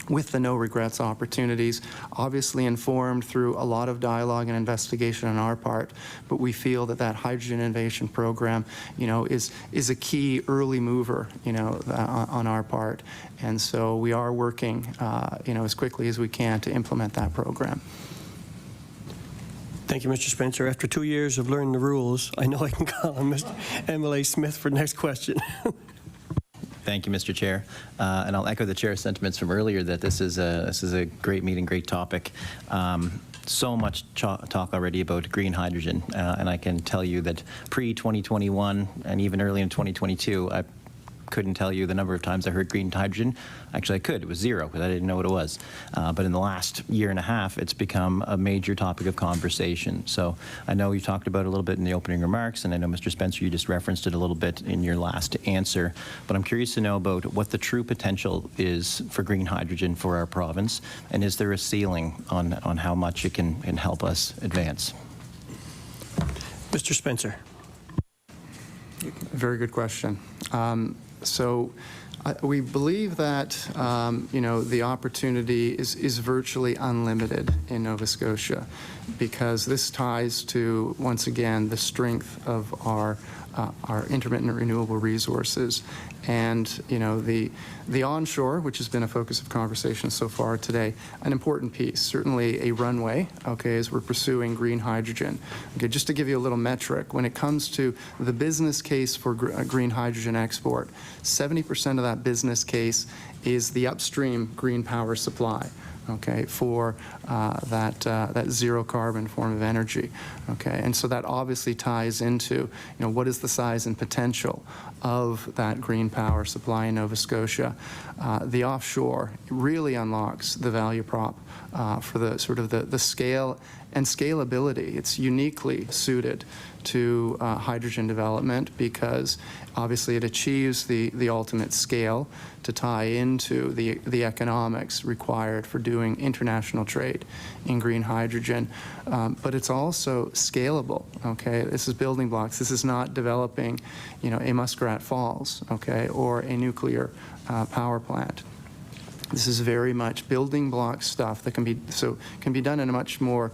with the no regrets opportunities, obviously informed through a lot of dialogue and investigation on our part, but we feel that Hydrogen Innovation Program, is a key early mover, on our part, and so we are working, as quickly as we can to implement that program. Thank you, Mr. Spencer. After 2 years of learning the rules, I know I can call on Mr. MLA Smith for the next question. Thank you, Mr. Chair. And I'll echo the Chair's sentiments from earlier that this is a great meeting, great topic. So much talk already about green hydrogen, and I can tell you that pre-2021 and even early in 2022, I couldn't tell you the number of times I heard green hydrogen. Actually, I could. It was 0 because I didn't know what it was. But in the last year and a half, it's become a major topic of conversation. So I know you talked about it a little bit in the opening remarks, and I know, Mr. Spencer, you just referenced it a little bit in your last answer. But I'm curious to know about what the true potential is for green hydrogen for our province, and is there a ceiling on how much it can help us advance? Mr. Spencer. Very good question. We believe that the opportunity is virtually unlimited in Nova Scotia, because this ties to, once again, the strength of our intermittent renewable resources. And the onshore, which has been a focus of conversation so far today, an important piece, certainly a runway, as we're pursuing green hydrogen. Just to give you a little metric, when it comes to the business case for green hydrogen export, 70% of that business case is the upstream green power supply. okay, for that zero carbon form of energy, okay? And so that obviously ties into, what is the size and potential of that green power supply in Nova Scotia. The offshore really unlocks the value prop for the sort of the scale and scalability. It's uniquely suited to hydrogen development because obviously it achieves the ultimate scale to tie into the economics required for doing international trade in green hydrogen. But it's also scalable, okay? This is building blocks. This is not developing, a Muskrat Falls, okay, or a nuclear power plant. This is very much building block stuff that can be done in a much more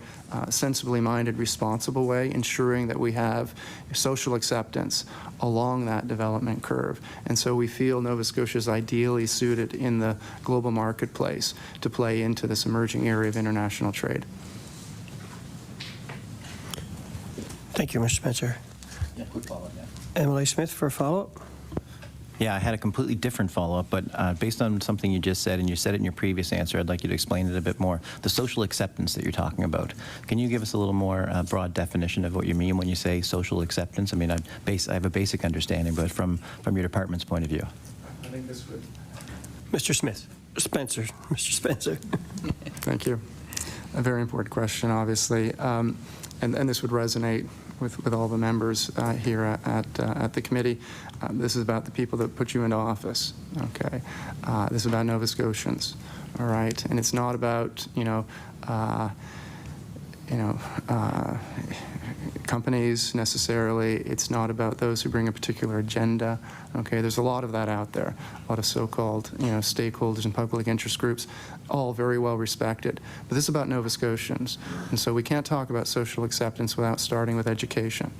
sensibly minded, responsible way, ensuring that we have social acceptance along that development curve. And so we feel Nova Scotia is ideally suited in the global marketplace to play into this emerging area of international trade. Thank you, Mr. Spencer. Yeah, quick follow-up. Emily Smith for a follow-up. Yeah, I had a completely different follow-up, but based on something you just said, and you said it in your previous answer, I'd like you to explain it a bit more. The social acceptance that you're talking about. Can you give us a little more broad definition of what you mean when you say social acceptance? I mean, I have a basic understanding, but from your department's point of view. I think this would... Mr. Spencer. Thank you. A very important question, obviously, and this would resonate with all the members here at the committee. This is about the people that put you into office, okay? This is about Nova Scotians, all right? And it's not about, companies necessarily. It's not about those who bring a particular agenda, okay? There's a lot of that out there, a lot of so-called, stakeholders and public interest groups, all very well respected. But this is about Nova Scotians. And so we can't talk about social acceptance without starting with education.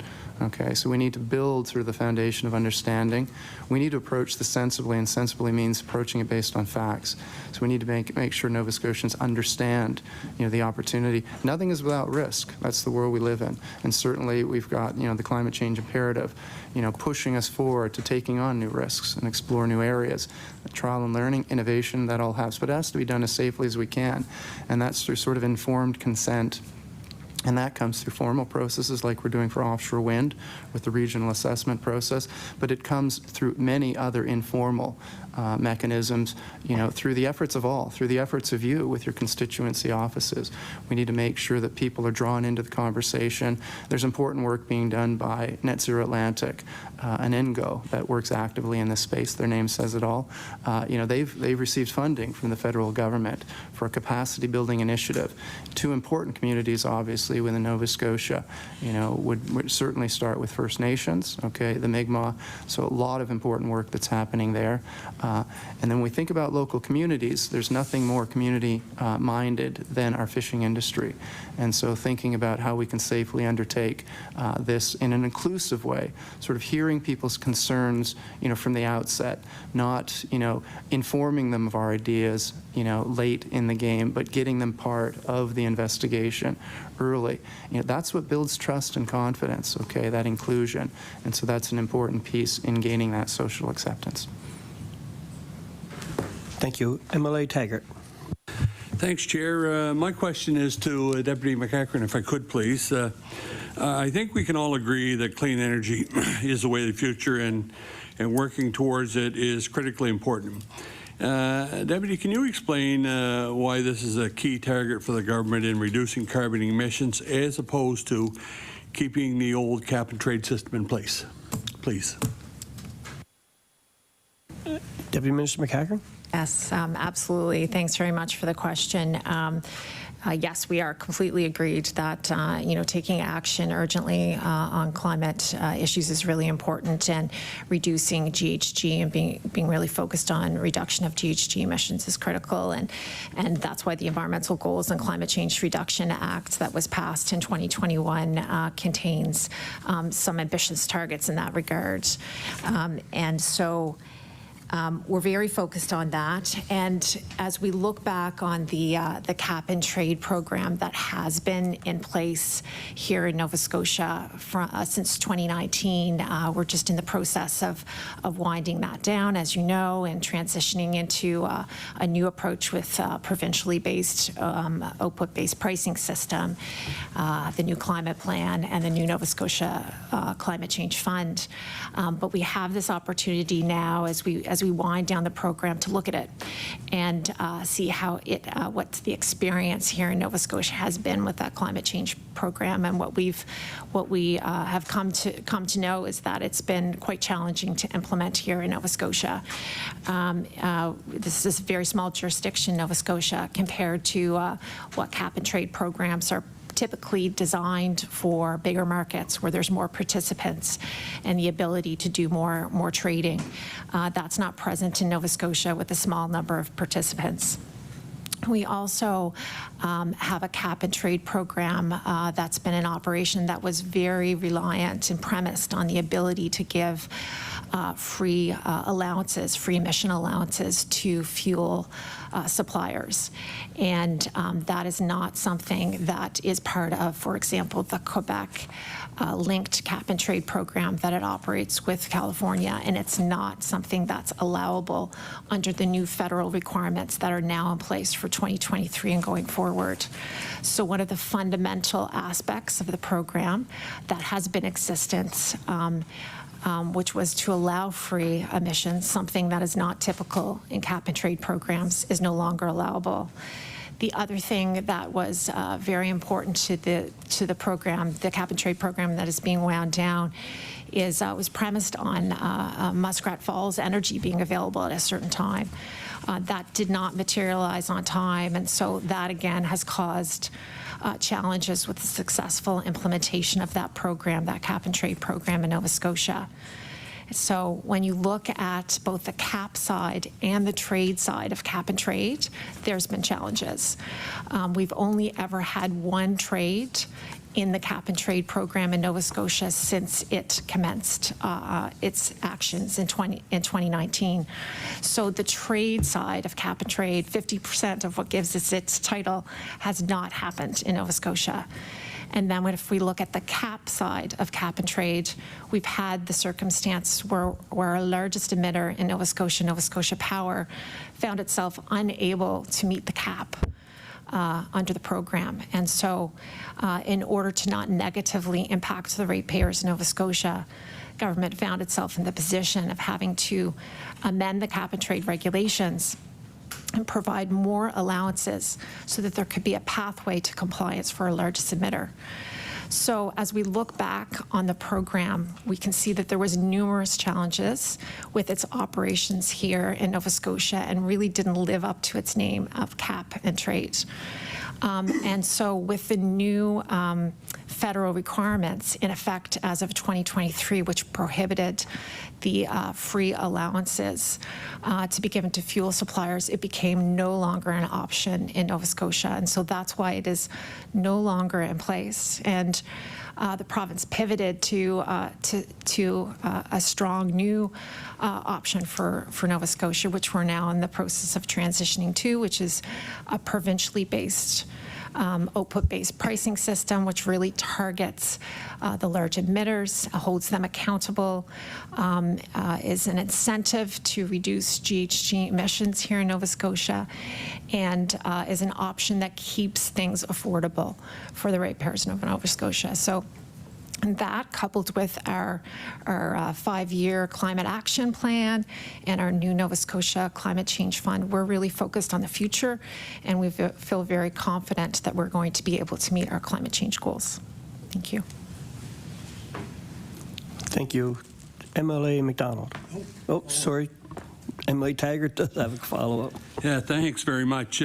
Okay, so we need to build through the foundation of understanding. We need to approach this sensibly, and sensibly means approaching it based on facts. So we need to make sure Nova Scotians understand, the opportunity. Nothing is without risk. That's the world we live in. And certainly we've got, the climate change imperative, pushing us forward to taking on new risks and explore new areas. Trial and learning, innovation, that all has, but it has to be done as safely as we can. And that's through sort of informed consent. And that comes through formal processes like we're doing for offshore wind with the regional assessment process, but it comes through many other informal mechanisms, through the efforts of you with your constituency offices. We need to make sure that people are drawn into the conversation. There's important work being done by Net Zero Atlantic, an NGO that works actively in this space. Their name says it all. They've received funding from the federal government for a capacity building initiative. Two important communities, obviously, within Nova Scotia, would certainly start with First Nations, okay, the Mi'kmaq, so a lot of important work that's happening there. And then when we think about local communities, there's nothing more community-minded than our fishing industry. And so thinking about how we can safely undertake this in an inclusive way, sort of hearing people's concerns, from the outset, not, informing them of our ideas, late in the game, but getting them part of the investigation early. That's what builds trust and confidence, okay, that inclusion. And so that's an important piece in gaining that social acceptance. Thank you. MLA Taggart. Thanks, Chair. My question is to Deputy MacEachern, if I could, please. I think we can all agree that clean energy is the way of the future, and working towards it is critically important. Deputy, can you explain why this is a key target for the government in reducing carbon emissions as opposed to keeping the old cap and trade system in place, please? Deputy Minister MacEachern. Yes, absolutely. Thanks very much for the question. Yes, we are completely agreed that taking action urgently on climate issues is really important, and reducing GHG and being really focused on reduction of GHG emissions is critical, and that's why the Environmental Goals and Climate Change Reduction Act that was passed in 2021 contains some ambitious targets in that regard, and so. We're very focused on that, and as we look back on the cap and trade program that has been in place here in Nova Scotia since 2019, we're just in the process of winding that down, as you know, and transitioning into a new approach with provincially based output-based pricing system, the new climate plan, and the new Nova Scotia Climate Change Fund. But we have this opportunity now as we wind down the program to look at it and see how what the experience here in Nova Scotia has been with that climate change program. And what we have come to know is that it's been quite challenging to implement here in Nova Scotia. This is a very small jurisdiction, Nova Scotia, compared to what cap and trade programs are typically designed for bigger markets where there's more participants and the ability to do more trading. That's not present in Nova Scotia with a small number of participants. We also have a cap and trade program that's been in operation that was very reliant and premised on the ability to give free allowances, free emission allowances to fuel suppliers. And that is not something that is part of, for example, the Quebec linked cap and trade program that it operates with California, and it's not something that's allowable under the new federal requirements that are now in place for 2023 and going forward. So one of the fundamental aspects of the program that has been existent, which was to allow free emissions, something that is not typical in cap and trade programs, is no longer allowable. The other thing that was very important to the program, the cap and trade program that is being wound down, is was premised on Muskrat Falls energy being available at a certain time. That did not materialize on time, and so that again has caused challenges with the successful implementation of that program, that cap and trade program in Nova Scotia. So when you look at both the cap side and the trade side of cap and trade, there's been challenges. We've only ever had one trade in the cap and trade program in Nova Scotia since it commenced its actions in 2019. So the trade side of cap and trade, 50% of what gives it its title, has not happened in Nova Scotia. And then if we look at the cap side of cap and trade, we've had the circumstance where our largest emitter in Nova Scotia Power, found itself unable to meet the cap under the program. And so in order to not negatively impact the ratepayers in Nova Scotia, government found itself in the position of having to amend the cap and trade regulations and provide more allowances so that there could be a pathway to compliance for our largest emitter. So as we look back on the program, we can see that there was numerous challenges with its operations here in Nova Scotia and really didn't live up to its name of cap and trade. And so with the new federal requirements in effect as of 2023, which prohibited the free allowances to be given to fuel suppliers, it became no longer an option in Nova Scotia. And so that's why it is no longer in place. And the province pivoted to a strong new option for Nova Scotia, which we're now in the process of transitioning to, which is a provincially based output-based pricing system, which really targets the large emitters, holds them accountable, is an incentive to reduce GHG emissions here in Nova Scotia, and is an option that keeps things affordable for the ratepayers of Nova Scotia. So that, coupled with our 5-year climate action plan and our new Nova Scotia Climate Change Fund, we're really focused on the future, and we feel very confident that we're going to be able to meet our climate change goals. Thank you. Thank you. MLA McDonald. Oh, sorry. MLA Taggart does have a follow-up. Yeah, thanks very much.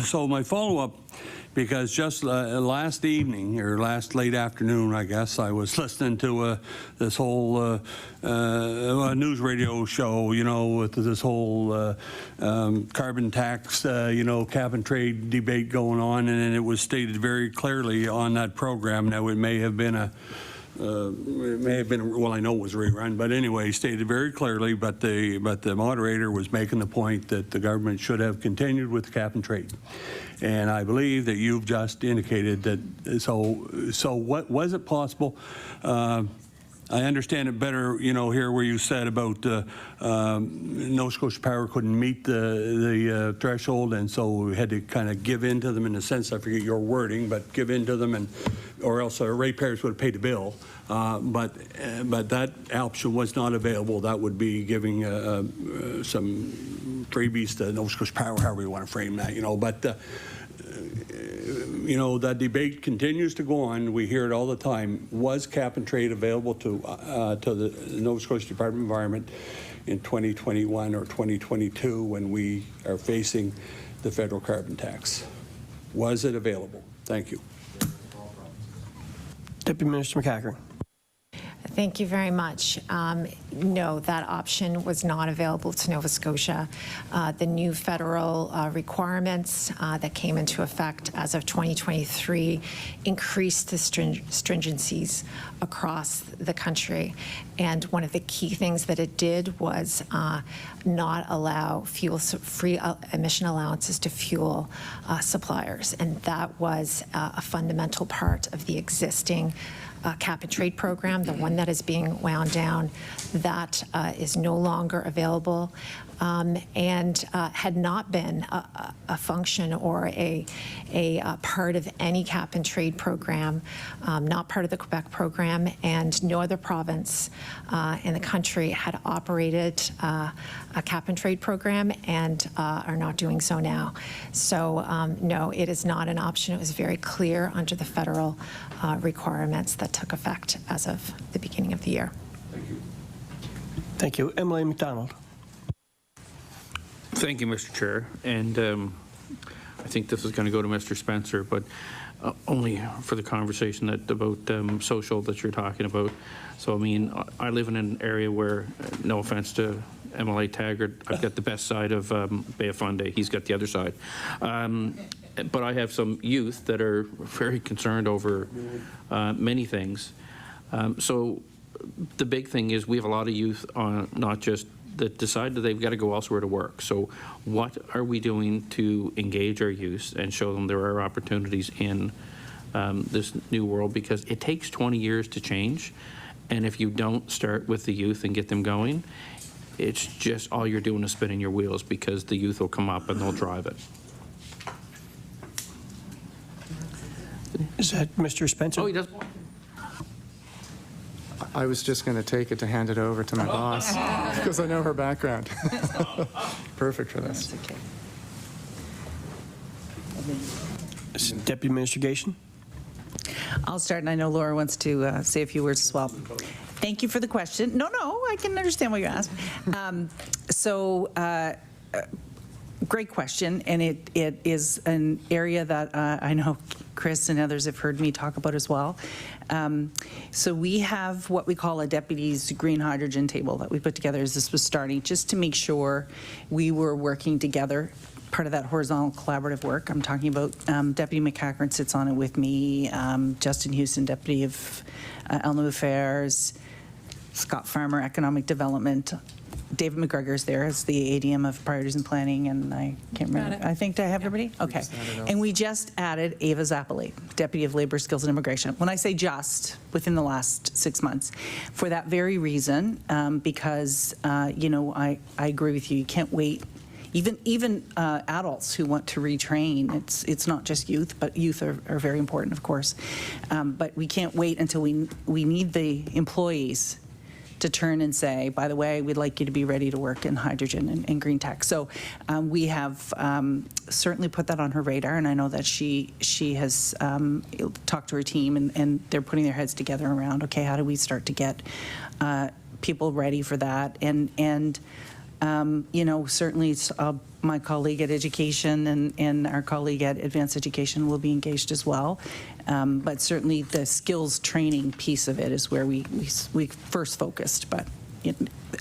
So my follow-up, because just last evening, or last late afternoon, I guess, I was listening to this whole news radio show, you know, with this whole carbon tax, you know, cap and trade debate going on, and it was stated very clearly on that program that it may have been it may have been, well, I know it was rerun, but anyway, stated very clearly, but the moderator was making the point that the government should have continued with cap and trade. And I believe that you've just indicated that, so what was it possible? I understand it better, you know, here where you said about Nova Scotia Power couldn't meet the threshold, and so we had to kind of give in to them in a sense. I forget your wording, but give in to them, and or else our ratepayers would have paid the bill. But that option was not available. That would be giving some freebies to Nova Scotia Power, however you want to frame that, you know. But you know, that debate continues to go on. We hear it all the time. Was cap and trade available to the Nova Scotia Department of Environment in 2021 or 2022 when we are facing the federal carbon tax? Was it available? Thank you. Deputy Minister MacEachern. Thank you very much. No, that option was not available to Nova Scotia. The new federal requirements that came into effect as of 2023 increased the stringencies across the country. And one of the key things that it did was not allow free emission allowances to fuel suppliers. And that was a fundamental part of the existing cap and trade program, the one that is being wound down, that is no longer available and had not been a function or a part of any cap and trade program, not part of the Quebec program, and no other province in the country had operated a cap and trade program and are not doing so now. So no, it is not an option. It was very clear under the federal requirements that took effect as of the beginning of the year. Thank you. Thank you. Emily McDonald. Thank you, Mr. Chair. And I think this is going to go to Mr. Spencer, but only for the conversation about social that you're talking about. So, I mean, I live in an area where, no offense to MLA Taggart, I've got the best side of Bay of Fundy. He's got the other side. But I have some youth that are very concerned over many things. So the big thing is we have a lot of youth not just that decide that they've got to go elsewhere to work. So what are we doing to engage our youth and show them there are opportunities in this new world? Because it takes 20 years to change. And if you don't start with the youth and get them going, it's just all you're doing is spinning your wheels, because the youth will come up and they'll drive it. Is that Mr. Spencer? Oh, he does. I was just going to take it to hand it over to my boss because I know her background. Perfect for this. Okay. Deputy Minister Gatien. I'll start, and I know Laura wants to say a few words as well. Thank you for the question. No, I can understand what you asked. Great question, and it is an area that I know Chris and others have heard me talk about as well. So we have what we call a deputy's green hydrogen table that we put together as this was starting, just to make sure we were working together, part of that horizontal collaborative work. I'm talking about Deputy MacEachern sits on it with me, Justin Houston, Deputy of Elno Affairs, Scott Farmer, Economic Development, David McGregor's there as the ADM of Priorities and Planning, and I can't remember. I think I have everybody? Okay. And we just added Ava Zappoli, Deputy of Labor, Skills and Immigration. When I say just, within the last 6 months, for that very reason, because, you know, I agree with you, you can't wait. Even adults who want to retrain, it's not just youth, but youth are very important, of course. But we can't wait until we need the employees to turn and say, by the way, we'd like you to be ready to work in hydrogen and green tech. So we have certainly put that on her radar, and I know that she has talked to her team, and they're putting their heads together around, okay, how do we start to get people ready for that? And you know, certainly it's, my colleague at Education and our colleague at Advanced Education will be engaged as well. But certainly the skills training piece of it is where we first focused. But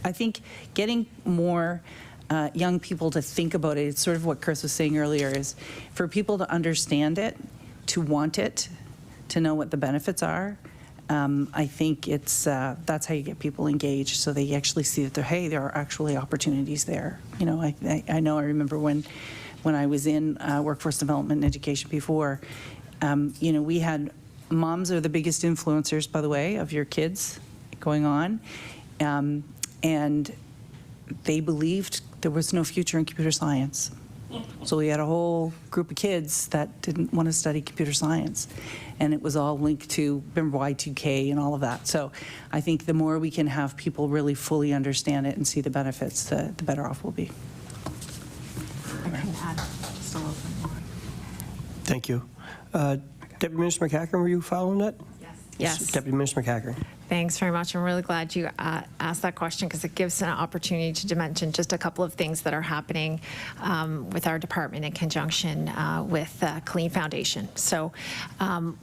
I think getting more young people to think about it, it's sort of what Chris was saying earlier, is for people to understand it, to want it, to know what the benefits are, I think that's how you get people engaged, so they actually see that there are actually opportunities there. You know, I remember when I was in workforce development and education before, you know, we had moms are the biggest influencers, by the way, of your kids going on, and they believed there was no future in computer science. So we had a whole group of kids that didn't want to study computer science. And it was all linked to, remember, Y2K and all of that. So I think the more we can have people really fully understand it and see the benefits, the better off we'll be. I can add just a little bit more. Thank you. Deputy Minister MacAskill, were you following that? Yes. Deputy Minister MacAskill. Thanks very much. I'm really glad you asked that question because it gives an opportunity to mention just a couple of things that are happening with our department in conjunction with Clean Foundation. So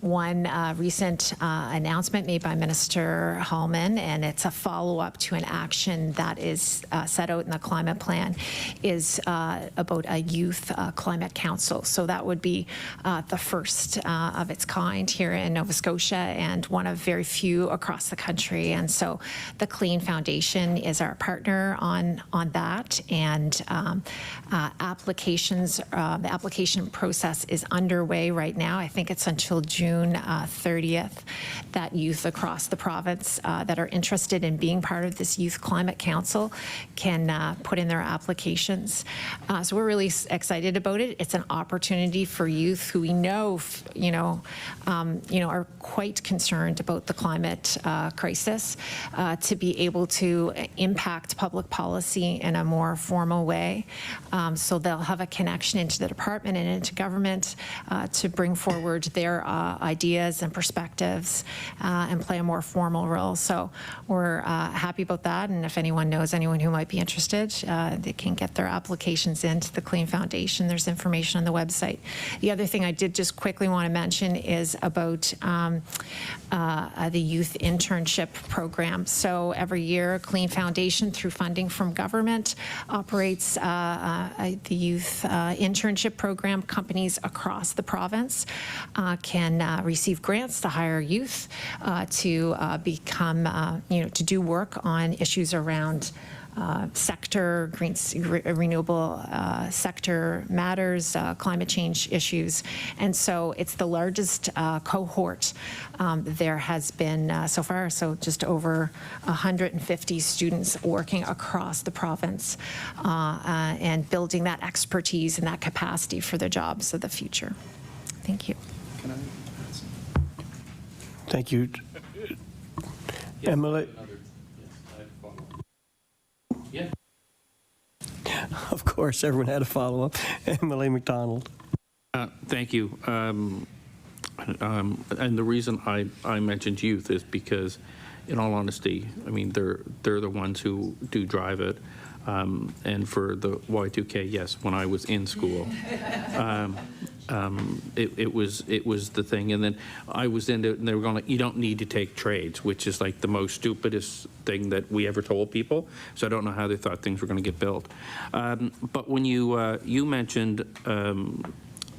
one recent announcement made by Minister Hallman, and it's a follow-up to an action that is set out in the climate plan, is about a youth climate council. So that would be the first of its kind here in Nova Scotia and one of very few across the country. And so the Clean Foundation is our partner on that, and the application process is underway right now. I think it's until June 30th that youth across the province that are interested in being part of this Youth Climate Council can put in their applications. So we're really excited about it. It's an opportunity for youth who we know, are quite concerned about the climate crisis to be able to impact public policy in a more formal way. So they'll have a connection into the department and into government to bring forward their ideas and perspectives and play a more formal role. So we're happy about that. And if anyone knows anyone who might be interested, they can get their applications into the Clean Foundation. There's information on the website. The other thing I did just quickly want to mention is about the youth internship program. So every year, Clean Foundation, through funding from government, operates the youth internship program. Companies across the province can receive grants to hire youth to become, to do work on issues around sector, renewable sector matters, climate change issues. And so it's the largest cohort there has been so far, so just over 150 students working across the province and building that expertise and that capacity for the jobs of the future. Thank you. Thank you. Emily. Yeah. Of course, everyone had a follow-up. Emily McDonald. Thank you. And the reason I mentioned youth is because, in all honesty, I mean, they're the ones who do drive it. And for the Y2K, yes, when I was in school, it was the thing. And then I was in it, and they were going, you don't need to take trades, which is like the most stupidest thing that we ever told people. So I don't know how they thought things were going to get built. But when you mentioned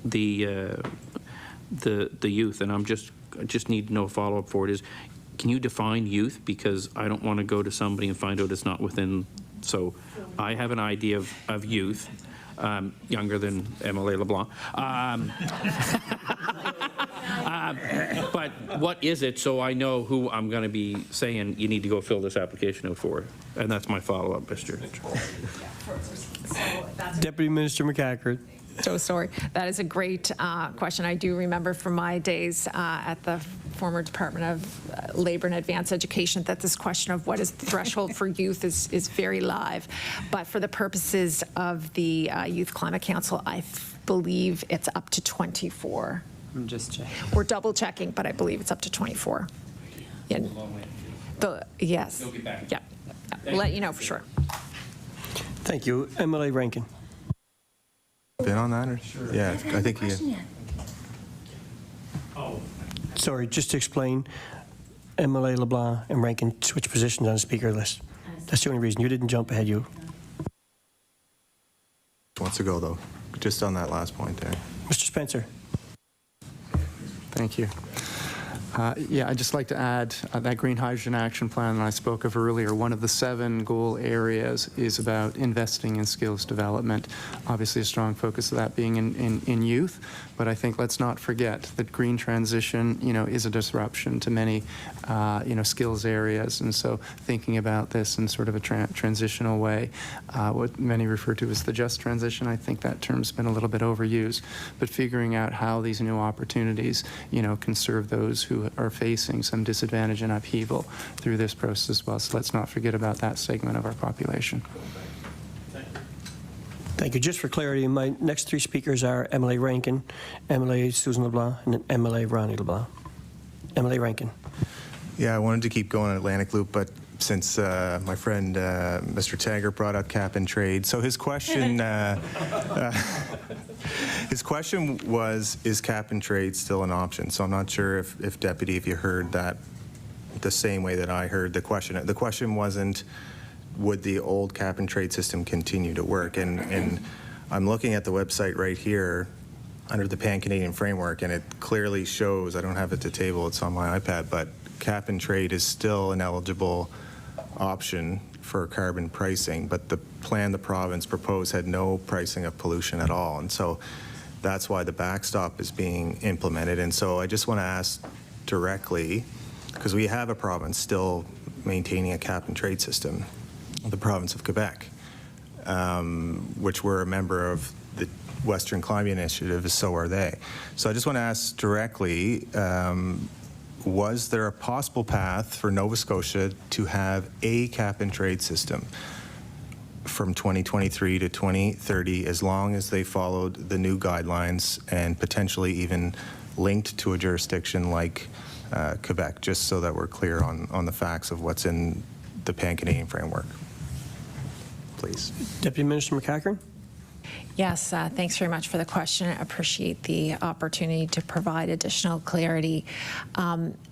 the youth, and I just need to know a follow-up for it is, can you define youth? Because I don't want to go to somebody and find out it's not within. So I have an idea of youth, younger than MLA LeBlanc. But what is it, so I know who I'm going to be saying you need to go fill this application out for? And that's my follow-up, Mr. Deputy Minister MacAskill. So sorry. That is a great question. I do remember from my days at the former Department of Labor and Advanced Education that this question of what is the threshold for youth is very live. But for the purposes of the Youth Climate Council, I believe it's up to 24. I'm just checking. We're double checking, but I believe it's up to 24. Yeah. Yes. You'll get back. Yeah. We'll let you know for sure. Thank you. MLA Rankin. Been on that? Or? Sure. Yeah, I think he. Oh. Sorry, just to explain, MLA LeBlanc and Rankin switched positions on the speaker list. That's the only reason. You didn't jump ahead, you. Wants to go, though, just on that last point there. Mr. Spencer. Thank you. Yeah, I'd just like to add that green hydrogen action plan that I spoke of earlier. One of the 7 goal areas is about investing in skills development. Obviously, a strong focus of that being in youth. But I think let's not forget that green transition, is a disruption to many, skills areas. And so thinking about this in sort of a transitional way, what many refer to as the just transition, I think that term's been a little bit overused. But figuring out how these new opportunities, can serve those who are facing some disadvantage and upheaval through this process as well. So let's not forget about that segment of our population. Thank you. Just for clarity, my next 3 speakers are MLA Rankin, MLA Susan LeBlanc, and MLA Ronnie LeBlanc. MLA Rankin. Yeah, I wanted to keep going on Atlantic Loop, but since my friend Mr. Taggart brought up cap and trade, so his question was, is cap and trade still an option? So I'm not sure if Deputy, if you heard that the same way that I heard the question. The question wasn't, would the old cap and trade system continue to work? And I'm looking at the website right here under the Pan-Canadian framework, and it clearly shows, I don't have it to table, it's on my iPad, but cap and trade is still an eligible option for carbon pricing, but the plan the province proposed had no pricing of pollution at all. And so that's why the backstop is being implemented. And so I just want to ask directly, because we have a province still maintaining a cap and trade system, the province of Quebec, which we're a member of the Western Climate Initiative, so are they. So I just want to ask directly, was there a possible path for Nova Scotia to have a cap and trade system from 2023 to 2030, as long as they followed the new guidelines and potentially even linked to a jurisdiction like Quebec, just so that we're clear on the facts of what's in the Pan-Canadian framework? Please. Deputy Minister MacEachern. Yes, thanks very much for the question. I appreciate the opportunity to provide additional clarity.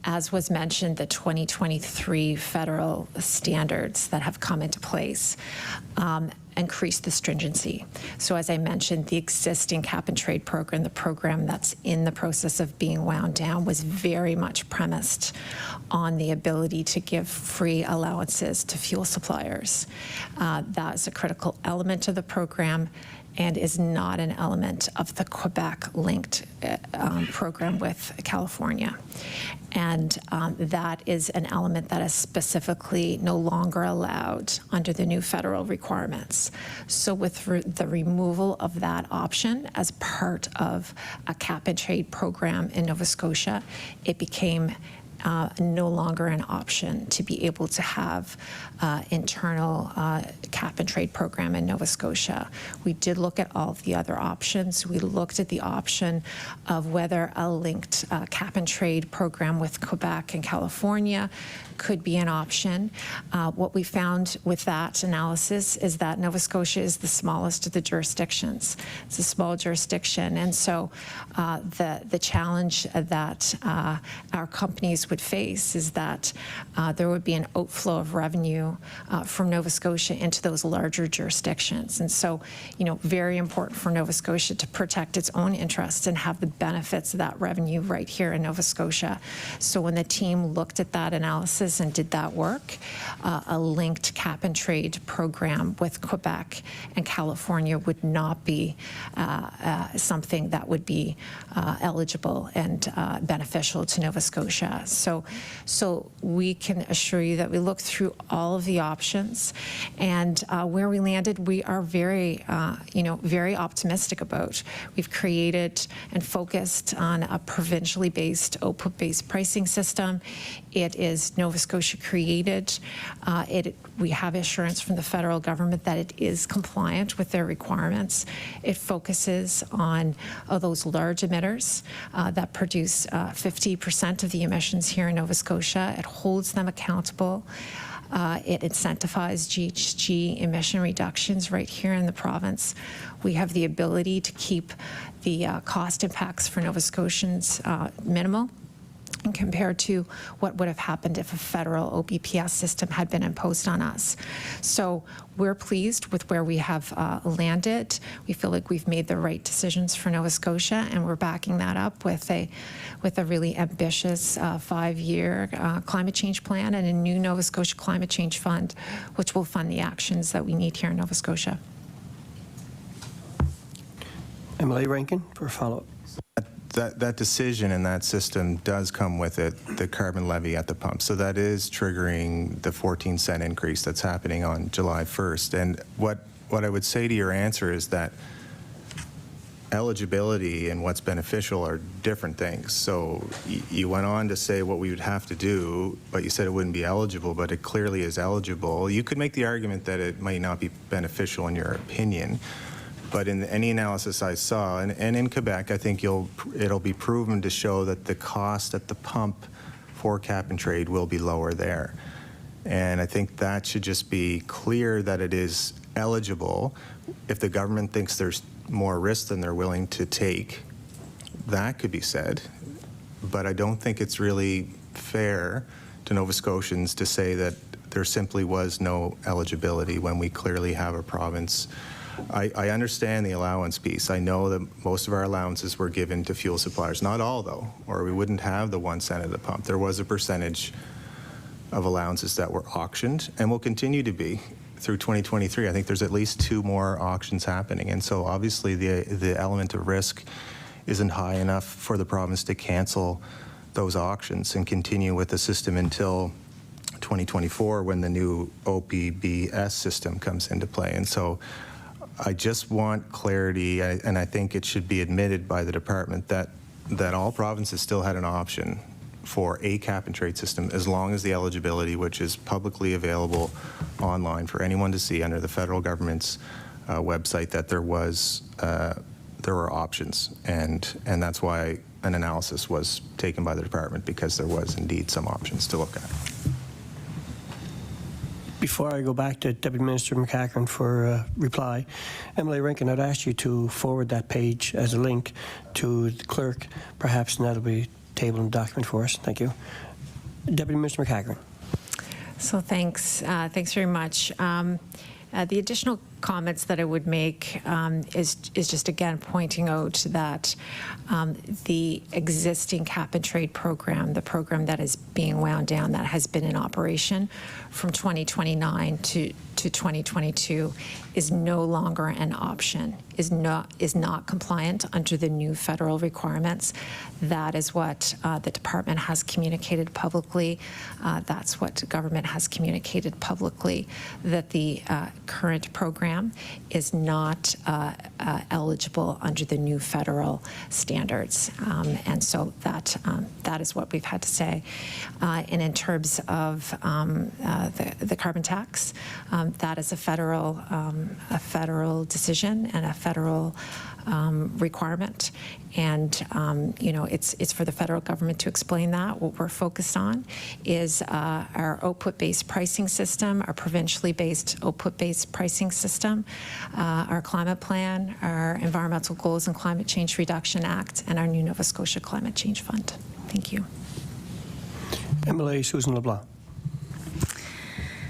As was mentioned, the 2023 federal standards that have come into place increase the stringency. So as I mentioned, the existing cap and trade program, the program that's in the process of being wound down, was very much premised on the ability to give free allowances to fuel suppliers. That is a critical element of the program and is not an element of the Quebec-linked program with California. And that is an element that is specifically no longer allowed under the new federal requirements. So with the removal of that option as part of a cap and trade program in Nova Scotia, it became no longer an option to be able to have internal cap and trade program in Nova Scotia. We did look at all of the other options. We looked at the option of whether a linked cap and trade program with Quebec and California could be an option. What we found with that analysis is that Nova Scotia is the smallest of the jurisdictions. It's a small jurisdiction, and so the challenge that our companies would face is that there would be an outflow of revenue from Nova Scotia into those larger jurisdictions. And so, very important for Nova Scotia to protect its own interests and have the benefits of that revenue right here in Nova Scotia. So when the team looked at that analysis and did that work, a linked cap and trade program with Quebec and California would not be something that would be eligible and beneficial to Nova Scotia. So we can assure you that we looked through all of the options, and where we landed, we are very, very optimistic about. We've created and focused on a provincially based, OPUP-based pricing system. It is Nova Scotia created. We have assurance from the federal government that it is compliant with their requirements. It focuses on those large emitters that produce 50% of the emissions here in Nova Scotia. It holds them accountable. It incentivizes GHG emission reductions right here in the province. We have the ability to keep the cost impacts for Nova Scotians minimal. compared to what would have happened if a federal OBPS system had been imposed on us. So we're pleased with where we have landed. We feel like we've made the right decisions for Nova Scotia, and we're backing that up with a really ambitious 5-year climate change plan and a new Nova Scotia Climate Change Fund, which will fund the actions that we need here in Nova Scotia. MLA Rankin for a follow-up. That decision and that system does come with it, the carbon levy at the pump. So that is triggering the 14-cent increase that's happening on July 1st. And what I would say to your answer is that eligibility and what's beneficial are different things. So you went on to say what we would have to do, but you said it wouldn't be eligible, but it clearly is eligible. You could make the argument that it might not be beneficial in your opinion. But in any analysis I saw, and in Quebec, I think it'll be proven to show that the cost at the pump for cap and trade will be lower there. And I think that should just be clear that it is eligible. If the government thinks there's more risk than they're willing to take, that could be said. But I don't think it's really fair to Nova Scotians to say that there simply was no eligibility when we clearly have a province. I understand the allowance piece. I know that most of our allowances were given to fuel suppliers. Not all, though, or we wouldn't have the 1 cent at the pump. There was a percentage of allowances that were auctioned and will continue to be through 2023. I think there's at least 2 more auctions happening. And so obviously the element of risk isn't high enough for the province to cancel those auctions and continue with the system until 2024 when the new OPBS system comes into play. And so I just want clarity, and I think it should be admitted by the department that all provinces still had an option for a cap and trade system as long as the eligibility, which is publicly available online for anyone to see under the federal government's website, that there were options, and that's why an analysis was taken by the department, because there was indeed some options to look at. Before I go back to Deputy Minister MacEachern for a reply, MLA Rankin, I'd ask you to forward that page as a link to the clerk, perhaps, and that'll be tabled in the document for us. Thank you. Deputy Minister MacEachern. So thanks very much. The additional comments that I would make is just again pointing out that the existing cap and trade program, the program that is being wound down, that has been in operation from 2029 to 2022, is no longer an option, is not compliant under the new federal requirements. That is what the department has communicated publicly. That's what government has communicated publicly, that the current program is not eligible under the new federal standards. And so that is what we've had to say. And in terms of the carbon tax, that is a federal decision and a federal requirement. And, it's for the federal government to explain that. What we're focused on is our output-based pricing system, our provincially based output-based pricing system, our climate plan, our Environmental Goals and Climate Change Reduction Act, and our new Nova Scotia Climate Change Fund. Thank you. MLA Susan LeBlanc.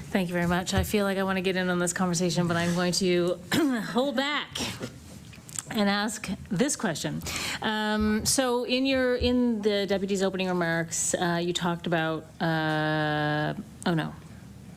Thank you very much. I feel like I want to get in on this conversation, but I'm going to hold back and ask this question. So in the deputy's opening remarks, you talked about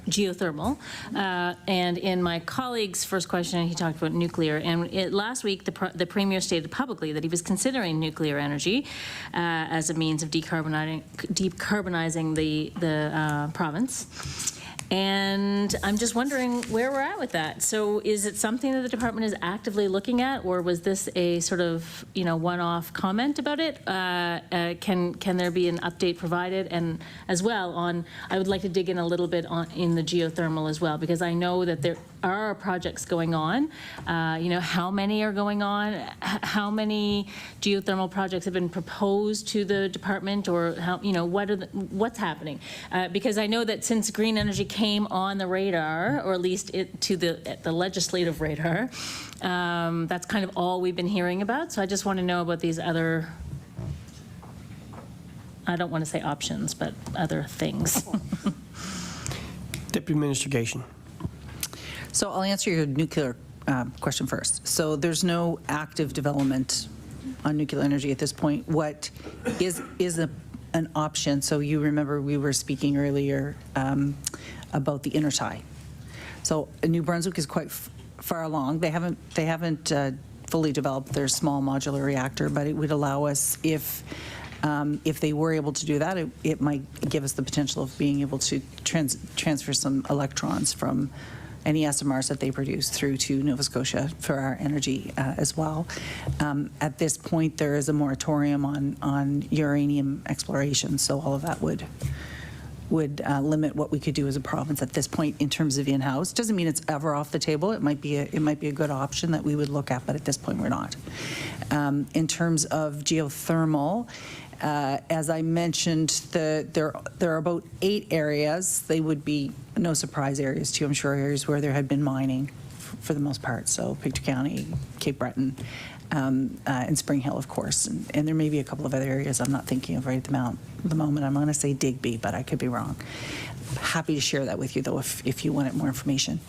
geothermal, and in my colleague's first question, he talked about nuclear. And last week, the premier stated publicly that he was considering nuclear energy as a means of decarbonizing the province. And I'm just wondering where we're at with that. So is it something that the department is actively looking at, or was this a sort of, one-off comment about it? Can there be an update provided? And as well I would like to dig in a little bit in the geothermal as well, because I know that there are projects going on. How many are going on? How many geothermal projects have been proposed to the department, or what's happening? Because I know that since green energy came on the radar, or at least to the legislative radar, that's kind of all we've been hearing about. So I just want to know about these other I don't want to say options, but other things. Deputy Minister Gatien. So I'll answer your nuclear question first. So there's no active development on nuclear energy at this point. What is an option? So you remember we were speaking earlier about the intertie. So New Brunswick is quite far along. They haven't fully developed their small modular reactor, but it would allow us, if they were able to do that, it might give us the potential of being able to transfer some electrons from any SMRs that they produce through to Nova Scotia for our energy as well. At this point, there is a moratorium on uranium exploration, so all of that would limit what we could do as a province at this point in terms of in-house. Doesn't mean it's ever off the table. It might be a good option that we would look at, but at this point we're not. In terms of geothermal, as I mentioned, there are about 8 areas. They would be no surprise areas too, I'm sure, areas where there had been mining for the most part. So Pictou County, Cape Breton, and Spring Hill, of course. And there may be a couple of other areas I'm not thinking of right at the moment. I'm going to say Digby, but I could be wrong. Happy to share that with you, though, if you wanted more information.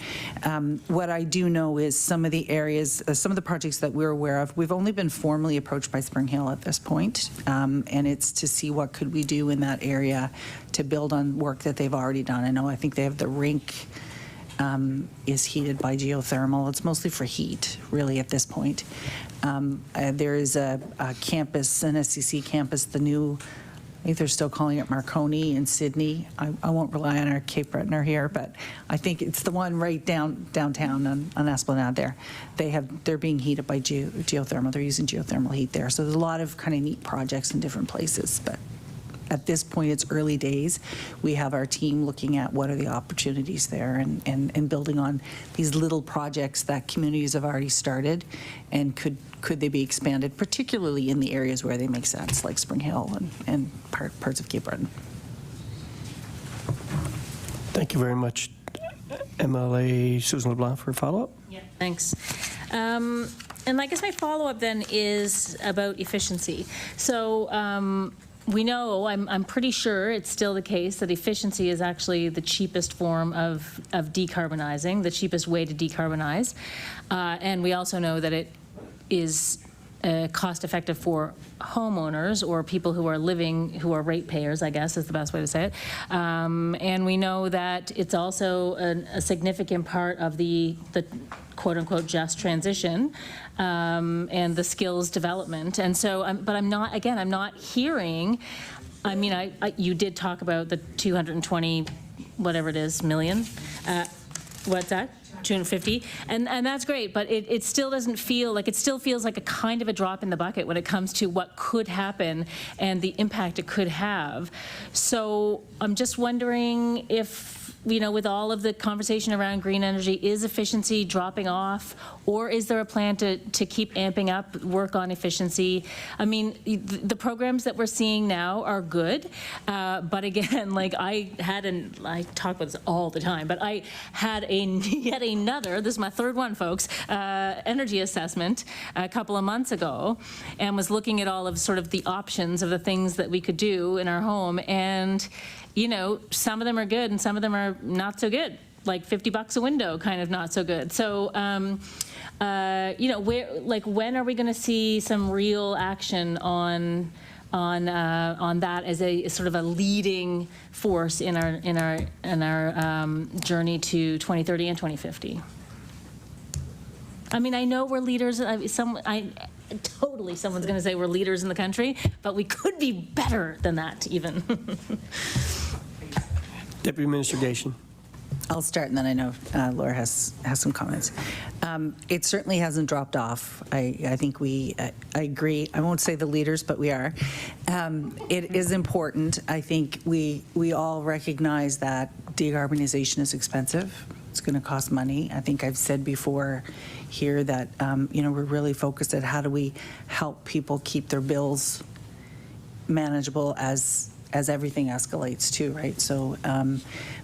What I do know is some of the areas, some of the projects that we're aware of, we've only been formally approached by Spring Hill at this point, and it's to see what could we do in that area to build on work that they've already done. I think they have the rink is heated by geothermal. It's mostly for heat, really, at this point. There is a campus, an SCC campus, the new, I think they're still calling it Marconi in Sydney. I won't rely on our Cape Bretoner here, but I think it's the one right downtown on Esplanade there. They're being heated by geothermal. They're using geothermal heat there. So there's a lot of kind of neat projects in different places, but at this point, it's early days. We have our team looking at what are the opportunities there and building on these little projects that communities have already started, and could they be expanded, particularly in the areas where they make sense, like Spring Hill and parts of Cape Breton. Thank you very much, MLA Susan LeBlanc, for a follow-up. Yeah, thanks. And I guess my follow-up then is about efficiency. So we know, I'm pretty sure it's still the case that efficiency is actually the cheapest form of decarbonizing, the cheapest way to decarbonize. And we also know that it is cost-effective for homeowners or people who are ratepayers, I guess is the best way to say it. And we know that it's also a significant part of the quote-unquote just transition and the skills development. And so, but I'm not hearing, I mean, you did talk about the 220, whatever it is, million. What's that? 250, and that's great, but it still doesn't feel like, it still feels like a kind of a drop in the bucket when it comes to what could happen and the impact it could have. So I'm just wondering if, with all of the conversation around green energy, is efficiency dropping off, or is there a plan to keep amping up work on efficiency? I mean, the programs that we're seeing now are good, but again, like I talk about this all the time, but I had yet another, this is my third one, folks, energy assessment a couple of months ago, and was looking at all of sort of the options of the things that we could do in our home, and some of them are good and some of them are not so good, like $50 a window, kind of not so good. So, when are we going to see some real action on that as a sort of a leading force in our journey to 2030 and 2050? I mean, I know we're leaders. Totally, someone's going to say we're leaders in the country, but we could be better than that, even. Deputy Minister Gatien. I'll start, and then I know Laura has some comments. It certainly hasn't dropped off. I think I agree. I won't say the leaders, but we are. It is important. I think we all recognize that decarbonization is expensive. It's going to cost money. I think I've said before here that we're really focused at how do we help people keep their bills manageable as everything escalates too, right? So,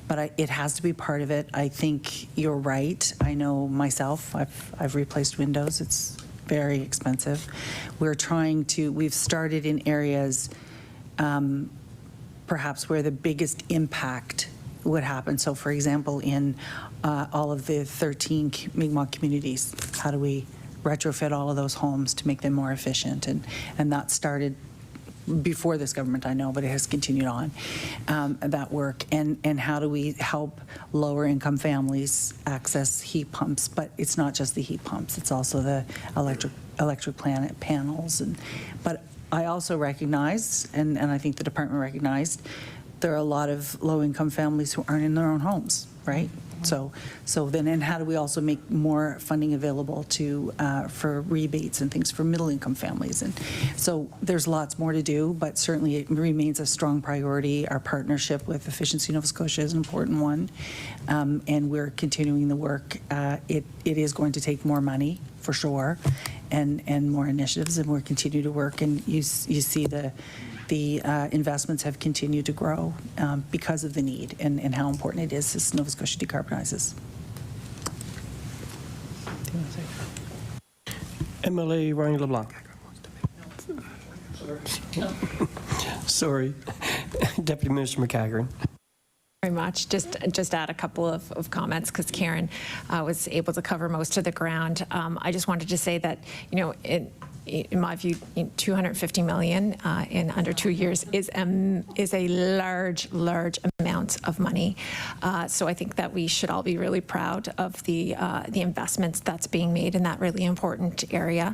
but it has to be part of it. I think you're right. I know myself. I've replaced windows. It's very expensive. We've started in areas perhaps where the biggest impact would happen. So for example, in all of the 13 Mi'kmaq communities, how do we retrofit all of those homes to make them more efficient? And that started before this government, I know, but it has continued on, that work. And how do we help lower income families access heat pumps? But it's not just the heat pumps, it's also the electric panels. But I also recognize, and I think the department recognized, there are a lot of low-income families who aren't in their own homes, right? So then, and how do we also make more funding available to for rebates and things for middle-income families? And so there's lots more to do, but certainly it remains a strong priority. Our partnership with Efficiency Nova Scotia is an important one, and we're continuing the work. It is going to take more money, for sure, and more initiatives, and we're continuing to work. And you see the investments have continued to grow because of the need and how important it is as Nova Scotia decarbonizes. MLA Ronnie LeBlanc. Sorry. Deputy Minister MacEachern. Very much. Just add a couple of comments because Karen was able to cover most of the ground. I just wanted to say that, you know, in my view, $250 million in under 2 years is a large amount of money. So I think that we should all be really proud of the investments that's being made in that really important area.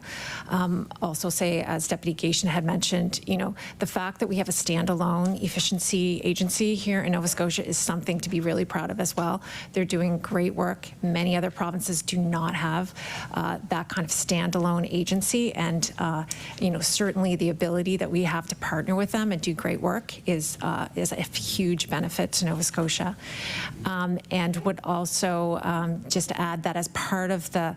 Also say, as Deputy Gatien had mentioned, you know, the fact that we have a standalone efficiency agency here in Nova Scotia is something to be really proud of as well. They're doing great work. Many other provinces do not have that kind of standalone agency, and you know, certainly the ability that we have to partner with them and do great work is a huge benefit to Nova Scotia. And would also just add that as part of the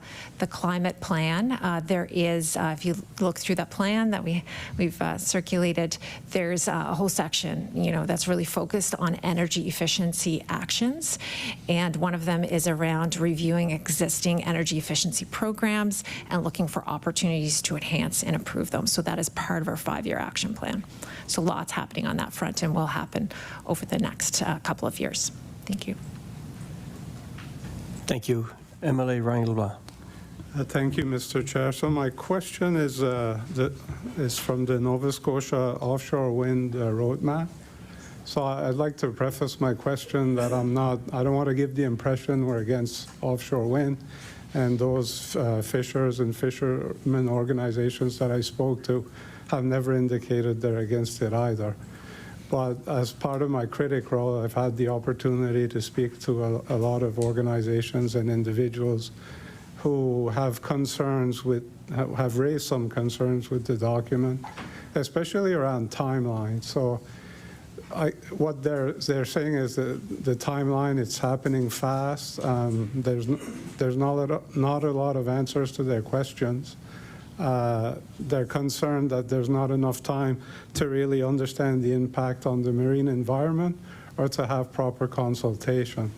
climate plan, there is, if you look through that plan that we've circulated, there's a whole section, you know, that's really focused on energy efficiency actions. And one of them is around reviewing existing energy efficiency programs and looking for opportunities to enhance and improve them. So that is part of our 5-year action plan. So lots happening on that front and will happen over the next couple of years. Thank you. Thank you. MLA Ronnie LeBlanc. Thank you, Mr. Chair. So my question is from the Nova Scotia Offshore Wind Roadmap. So I'd like to preface my question that I don't want to give the impression we're against offshore wind. And those fishers and fishermen organizations that I spoke to have never indicated they're against it either. But as part of my critic role, I've had the opportunity to speak to a lot of organizations and individuals who have raised some concerns with the document, especially around timeline. So what they're saying is that the timeline, it's happening fast. There's not a lot of answers to their questions. They're concerned that there's not enough time to really understand the impact on the marine environment or to have proper consultation.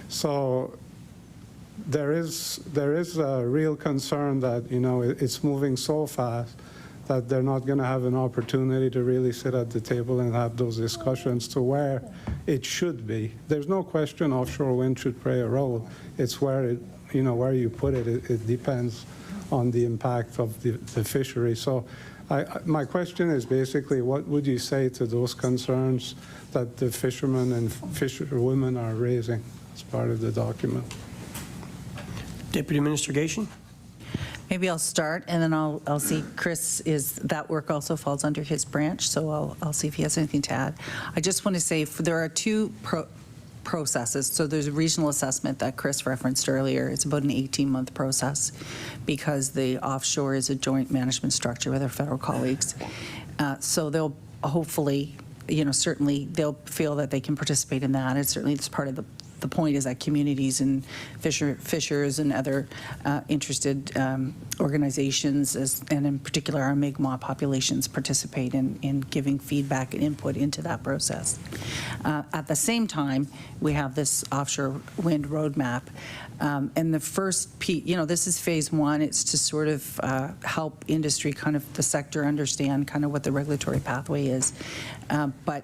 So there is a real concern that, you know, it's moving so fast that they're not going to have an opportunity to really sit at the table and have those discussions to where it should be. There's no question offshore wind should play a role. It's where where you put it. It depends on the impact of the fishery. So my question is basically, what would you say to those concerns that the fishermen and fisherwomen are raising as part of the document? Deputy Minister Gatien. Maybe I'll start, and then I'll see Chris that work also falls under his branch, so I'll see if he has anything to add. I just want to say there are two processes. So there's a regional assessment that Chris referenced earlier. It's about an 18-month process because the offshore is a joint management structure with our federal colleagues. So they'll hopefully, you know, certainly they'll feel that they can participate in that. It's certainly it's part of the point is that communities and fishers and other interested organizations, and in particular our Mi'kmaq populations, participate in giving feedback and input into that process. At the same time, we have this offshore wind roadmap. And the first piece, you know, this is phase one. It's to sort of help industry, kind of the sector, understand kind of what the regulatory pathway is. But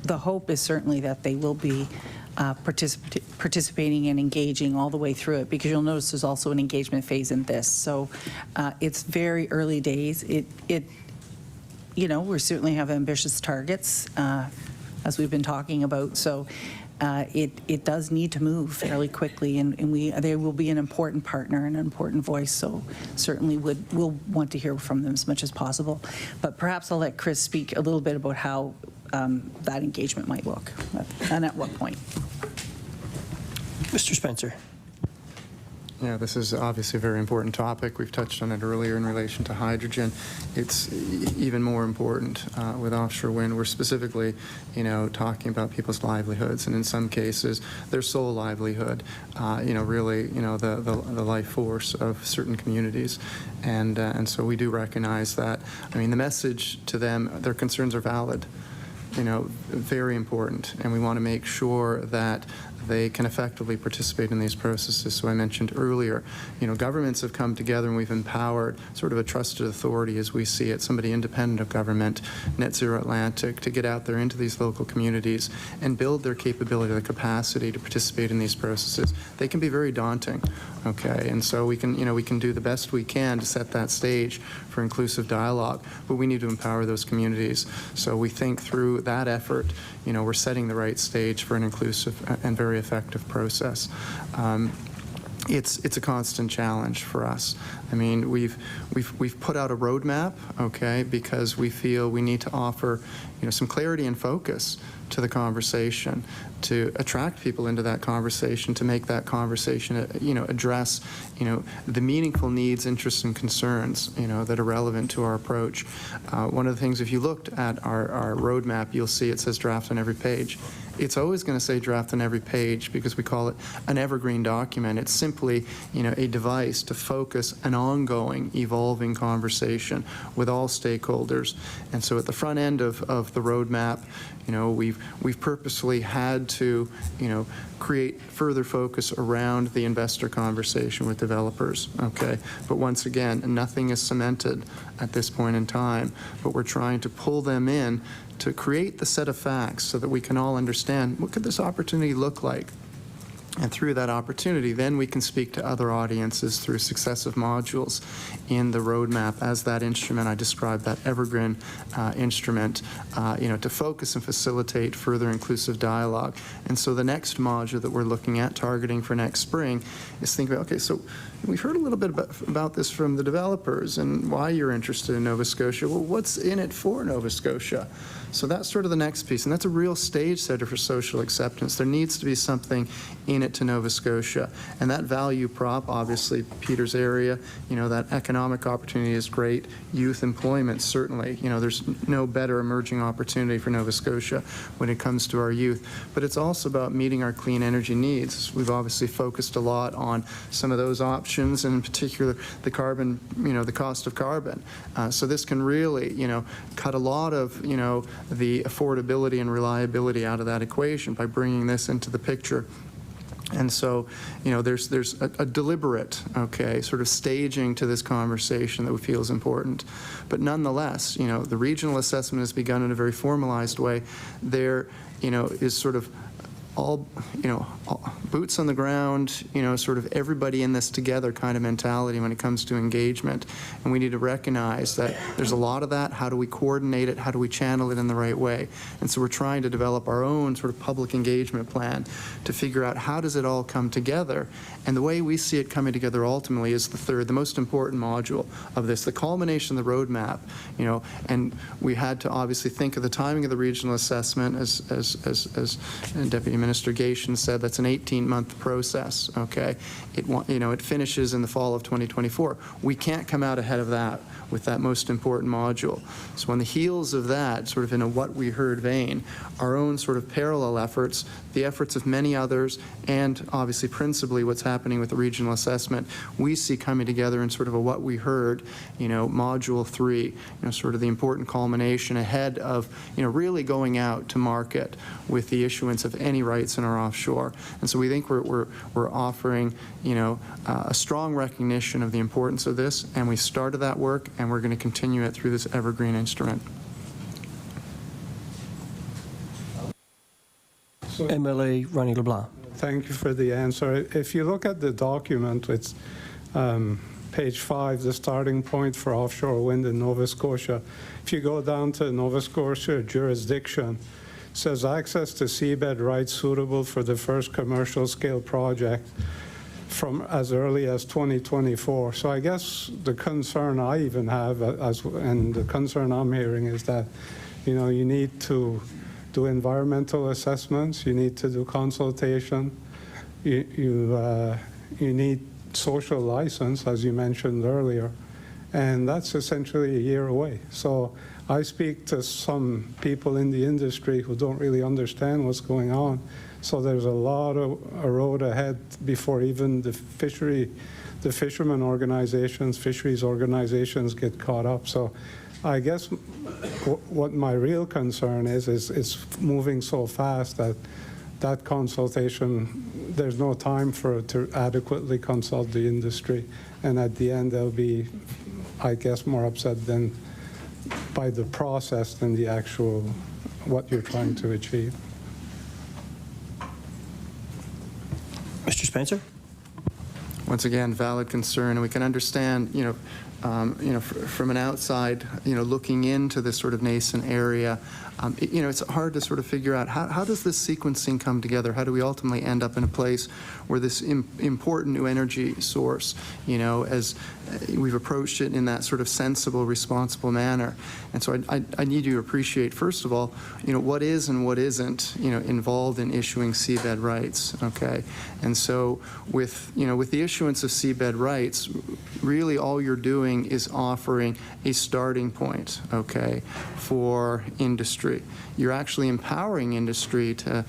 the hope is certainly that they will be participating and engaging all the way through it, because you'll notice there's also an engagement phase in this. So it's very early days. You know, we certainly have ambitious targets, as we've been talking about. So it does need to move fairly quickly, and they will be an important partner and an important voice. So certainly we'll want to hear from them as much as possible. But perhaps I'll let Chris speak a little bit about how that engagement might look and at what point. Mr. Spencer. Yeah, this is obviously a very important topic. We've touched on it earlier in relation to hydrogen. It's even more important with offshore wind. We're specifically, you know, talking about people's livelihoods, and in some cases, their sole livelihood. You know, really, you know, the life force of certain communities, and so we do recognize that. I mean, the message to them, their concerns are valid. You know, very important, and we want to make sure that they can effectively participate in these processes. So I mentioned earlier, you know, governments have come together and we've empowered sort of a trusted authority, as we see it, somebody independent of government, Net Zero Atlantic, to get out there into these local communities and build their capability, the capacity to participate in these processes. They can be very daunting, okay? And so we can, you know, we can do the best we can to set that stage for inclusive dialogue, but we need to empower those communities. So we think through that effort, you know, we're setting the right stage for an inclusive and very effective process. It's a constant challenge for us. I mean, we've put out a roadmap, okay, because we feel we need to offer, you know, some clarity and focus to the conversation, to attract people into that conversation, to make that conversation, you know, address, you know, the meaningful needs, interests, and concerns, you know, that are relevant to our approach. One of the things, if you looked at our roadmap, you'll see it says draft on every page. It's always going to say draft on every page because we call it an evergreen document. It's simply, you know, a device to focus an ongoing, evolving conversation with all stakeholders. And so at the front end of the roadmap, you know, we've purposely had to, you know, create further focus around the investor conversation with developers, okay? But once again, nothing is cemented at this point in time, but we're trying to pull them in to create the set of facts so that we can all understand what could this opportunity look like. And through that opportunity, then we can speak to other audiences through successive modules in the roadmap as that instrument I described, that evergreen instrument, you know, to focus and facilitate further inclusive dialogue. And so the next module that we're looking at, targeting for next spring, is think about, okay, so we've heard a little bit about this from the developers and why you're interested in Nova Scotia. Well, what's in it for Nova Scotia? So that's sort of the next piece, and that's a real stage setter for social acceptance. There needs to be something in it to Nova Scotia, and that value prop, obviously, Peter's area, you know, that economic opportunity is great. Youth employment, certainly, you know, there's no better emerging opportunity for Nova Scotia when it comes to our youth, but it's also about meeting our clean energy needs. We've obviously focused a lot on some of those options, and in particular, the carbon, you know, the cost of carbon. So this can really, you know, cut a lot of, you know, the affordability and reliability out of that equation by bringing this into the picture. And so, you know, there's a deliberate, okay, sort of staging to this conversation that we feel is important. But nonetheless, you know, the regional assessment has begun in a very formalized way. There, you know, is sort of all, you know, boots on the ground, you know, sort of everybody in this together kind of mentality when it comes to engagement. And we need to recognize that there's a lot of that. How do we coordinate it? How do we channel it in the right way? And so we're trying to develop our own sort of public engagement plan to figure out how does it all come together. And the way we see it coming together ultimately is the most important module of this, the culmination of the roadmap, you know, and we had to obviously think of the timing of the regional assessment as Deputy Minister Gatien said, that's an 18-month process, okay? It finishes in the fall of 2024. We can't come out ahead of that with that most important module. So on the heels of that, sort of in a what we heard vein, our own sort of parallel efforts, the efforts of many others, and obviously principally what's happening with the regional assessment, we see coming together in sort of a what we heard, you know, module 3, you know, sort of the important culmination ahead of, you know, really going out to market with the issuance of any rights in our offshore. And so we think we're offering, you know, a strong recognition of the importance of this, and we started that work, and we're going to continue it through this evergreen instrument. MLA Ronnie LeBlanc. Thank you for the answer. If you look at the document, it's page 5, the starting point for offshore wind in Nova Scotia. If you go down to Nova Scotia jurisdiction, it says access to seabed rights suitable for the first commercial scale project from as early as 2024. So I guess the concern I even have, and the concern I'm hearing, is that, you know, you need to do environmental assessments, you need to do consultation, you need social license, as you mentioned earlier, and that's essentially a year away. So I speak to some people in the industry who don't really understand what's going on. So there's a lot of a road ahead before even the fishermen organizations, fisheries organizations get caught up. So I guess what my real concern is it's moving so fast that consultation, there's no time for it to adequately consult the industry. And at the end, they'll be, I guess, more upset than by the process than the actual, what you're trying to achieve. Mr. Spencer? Once again, valid concern, and we can understand, from an outside, looking into this sort of nascent area, it's hard to sort of figure out how does this sequencing come together? How do we ultimately end up in a place where this important new energy source, as we've approached it in that sort of sensible, responsible manner? And so I need you to appreciate, first of all, what is and what isn't, involved in issuing seabed rights, okay? And so with the issuance of seabed rights, really all you're doing is offering a starting point, okay, for industry. You're actually empowering industry to,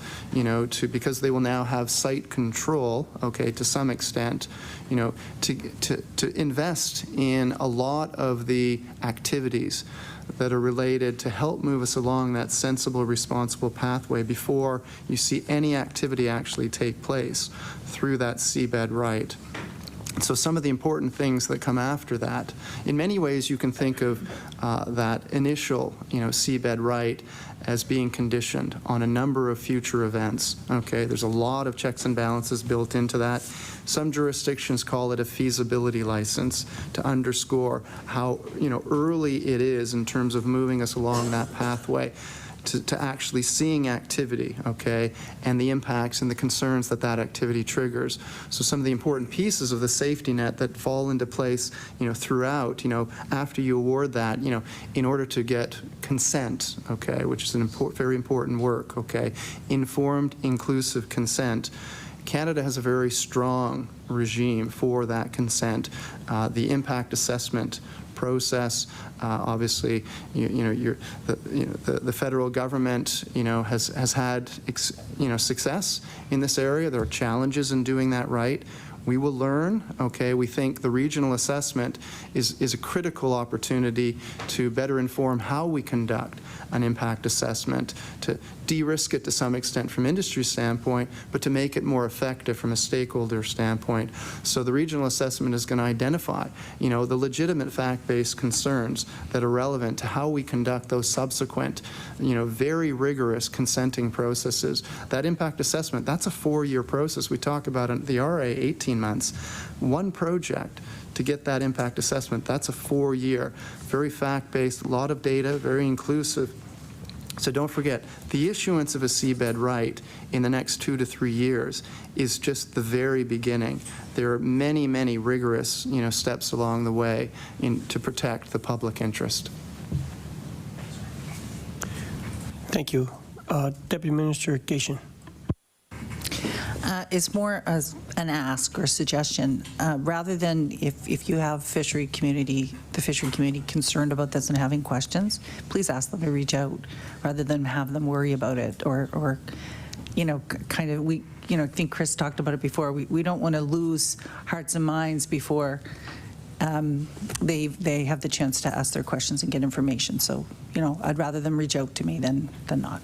because they will now have site control, okay, to some extent, to invest in a lot of the activities that are related to help move us along that sensible, responsible pathway before you see any activity actually take place through that seabed right. So some of the important things that come after that, in many ways you can think of that initial, seabed right as being conditioned on a number of future events. Okay, there's a lot of checks and balances built into that. Some jurisdictions call it a feasibility license to underscore how early it is in terms of moving us along that pathway to actually seeing activity, okay, and the impacts and the concerns that that activity triggers. So some of the important pieces of the safety net that fall into place, throughout, after you award that, in order to get consent, okay, which is an very important work, okay, informed, inclusive consent. Canada has a very strong regime for that consent. The impact assessment process, obviously, the federal government, has had, success in this area. There are challenges in doing that right. We will learn, okay? We think the regional assessment is a critical opportunity to better inform how we conduct an impact assessment, to de-risk it to some extent from industry standpoint, but to make it more effective from a stakeholder standpoint. So the regional assessment is going to identify, the legitimate fact-based concerns that are relevant to how we conduct those subsequent, very rigorous consenting processes. That impact assessment, that's a 4-year process. We talk about in the RA 18 months. One project to get that impact assessment, that's a 4-year, very fact-based, a lot of data, very inclusive. So don't forget, the issuance of a seabed right in the next 2 to 3 years is just the very beginning. There are many, many rigorous, steps along the way to protect the public interest. Thank you. Deputy Minister Gatien. It's more as an ask or suggestion. Rather than if you have the fishery community concerned about this and having questions, please ask them to reach out rather than have them worry about it or kind of, I think Chris talked about it before. We don't want to lose hearts and minds before they have the chance to ask their questions and get information. So, I'd rather them reach out to me than not.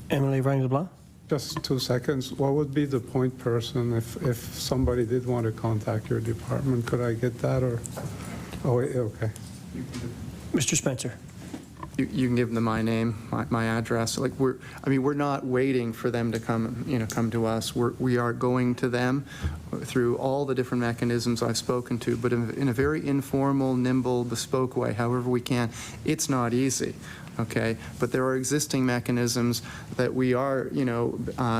Emily Ronnie LeBlanc. Just 2 seconds. What would be the point person if somebody did want to contact your department? Could I get that or? Oh, wait, okay. Mr. Spencer. you can give them my name, my address. Like we're not waiting for them to come to us. We are going to them through all the different mechanisms I've spoken to, but in a very informal, nimble, bespoke way, however we can. It's not easy. Okay, but there are existing mechanisms that we are,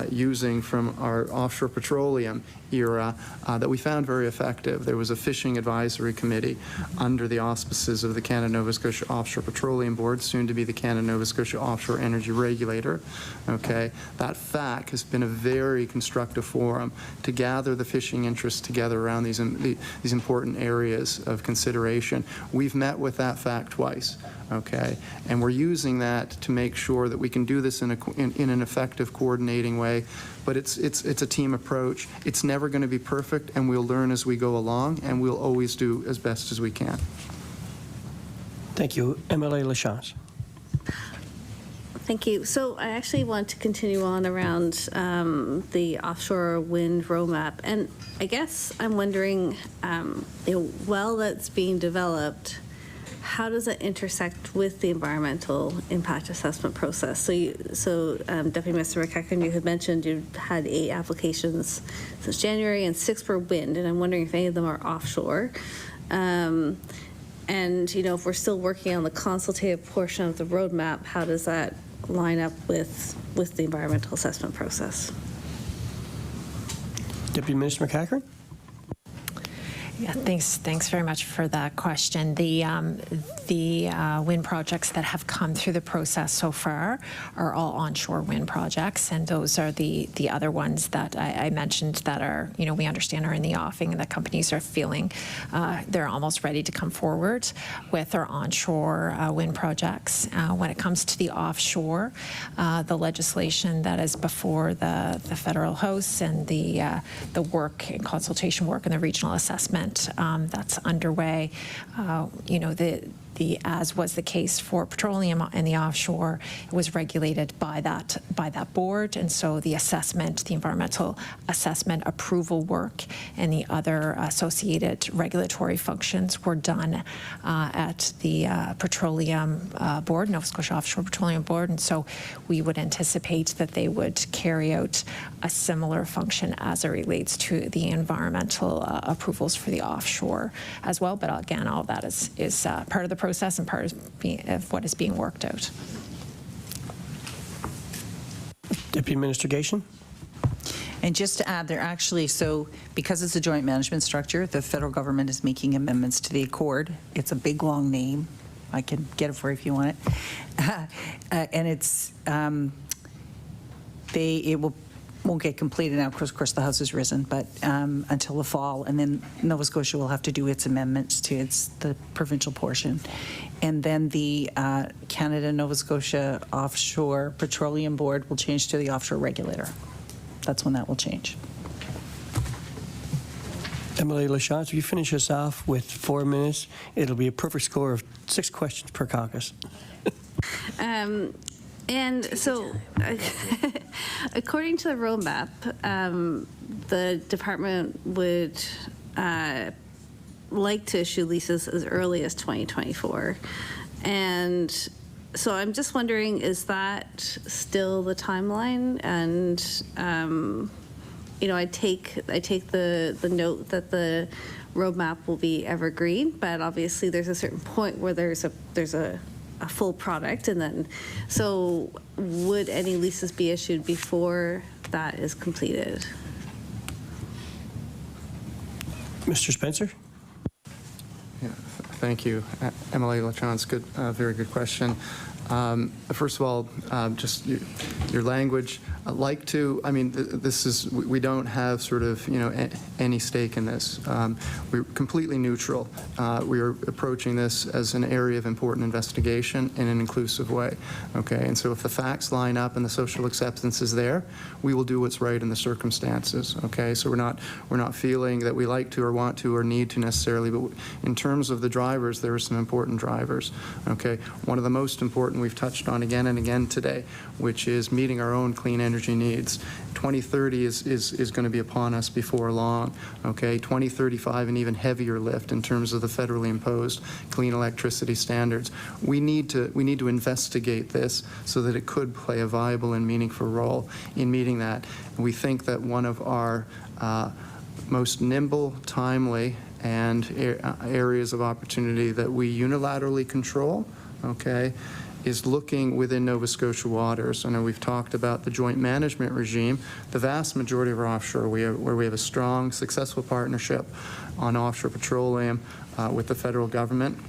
using from our offshore petroleum era that we found very effective. There was a fishing advisory committee under the auspices of the Canada-Nova Scotia Offshore Petroleum Board, soon to be the Canada-Nova Scotia Offshore Energy Regulator. Okay, that FAC has been a very constructive forum to gather the fishing interests together around these important areas of consideration. We've met with that FAC twice. Okay, and we're using that to make sure that we can do this in an effective, coordinating way. But it's a team approach. It's never going to be perfect, and we'll learn as we go along, and we'll always do as best as we can. Thank you. MLA Lachance. Thank you. So I actually want to continue on around the offshore wind roadmap, and I guess I'm wondering, well, that's being developed, how does it intersect with the environmental impact assessment process? So Deputy Minister MacEachern, you had mentioned you had 8 applications since January and 6 were wind, and I'm wondering if any of them are offshore. And if we're still working on the consultative portion of the roadmap, how does that line up with the environmental assessment process? Deputy Minister MacEachern. Yeah, thanks very much for that question. The wind projects that have come through the process so far are all onshore wind projects, and those are the other ones that I mentioned that are, we understand are in the offing, and that companies are feeling they're almost ready to come forward with our onshore wind projects. When it comes to the offshore, the legislation that is before the federal House and the work and consultation work and the regional assessment that's underway, as was the case for petroleum in the offshore, it was regulated by that board, and so the assessment, the environmental assessment approval work, and the other associated regulatory functions were done at the petroleum board, Nova Scotia Offshore Petroleum Board, and so we would anticipate that they would carry out a similar function as it relates to the environmental approvals for the offshore as well. But again, all of that is part of the process and part of what is being worked out. Deputy Minister Gatien. And just to add, so because it's a joint management structure, the federal government is making amendments to the Accord. It's a big, long name. I can get it for you if you want it. And it's, won't get completed now, because of course the House has risen, but until the fall, and then Nova Scotia will have to do its amendments to the provincial portion. And then the Canada-Nova Scotia Offshore Petroleum Board will change to the Offshore Regulator. That's when that will change. MLA Lachance, if you finish us off with 4 minutes, it'll be a perfect score of 6 questions per caucus. And so, according to the roadmap, the department would like to issue leases as early as 2024. And so I'm just wondering, is that still the timeline? And, I take the note that the roadmap will be evergreen, but obviously there's a certain point where there's a full product, and then so would any leases be issued before that is completed? Mr. Spencer. Yeah, thank you, MLA Lachance. Good, very good question. First of all, just your language. We don't have sort of, any stake in this. We're completely neutral. We are approaching this as an area of important investigation in an inclusive way. Okay, and so if the facts line up and the social acceptance is there, we will do what's right in the circumstances. Okay, so we're not feeling that we like to or want to or need to necessarily, but in terms of the drivers, there are some important drivers. Okay, one of the most important important we've touched on again and again today, which is meeting our own clean energy needs. 2030 is going to be upon us before long, okay? 2035, an even heavier lift in terms of the federally imposed clean electricity standards. We need to investigate this so that it could play a viable and meaningful role in meeting that. We think that one of our most nimble, timely, and areas of opportunity that we unilaterally control, okay, is looking within Nova Scotia waters. I know we've talked about the joint management regime. The vast majority of our offshore, where we have a strong, successful partnership on offshore petroleum with the federal government.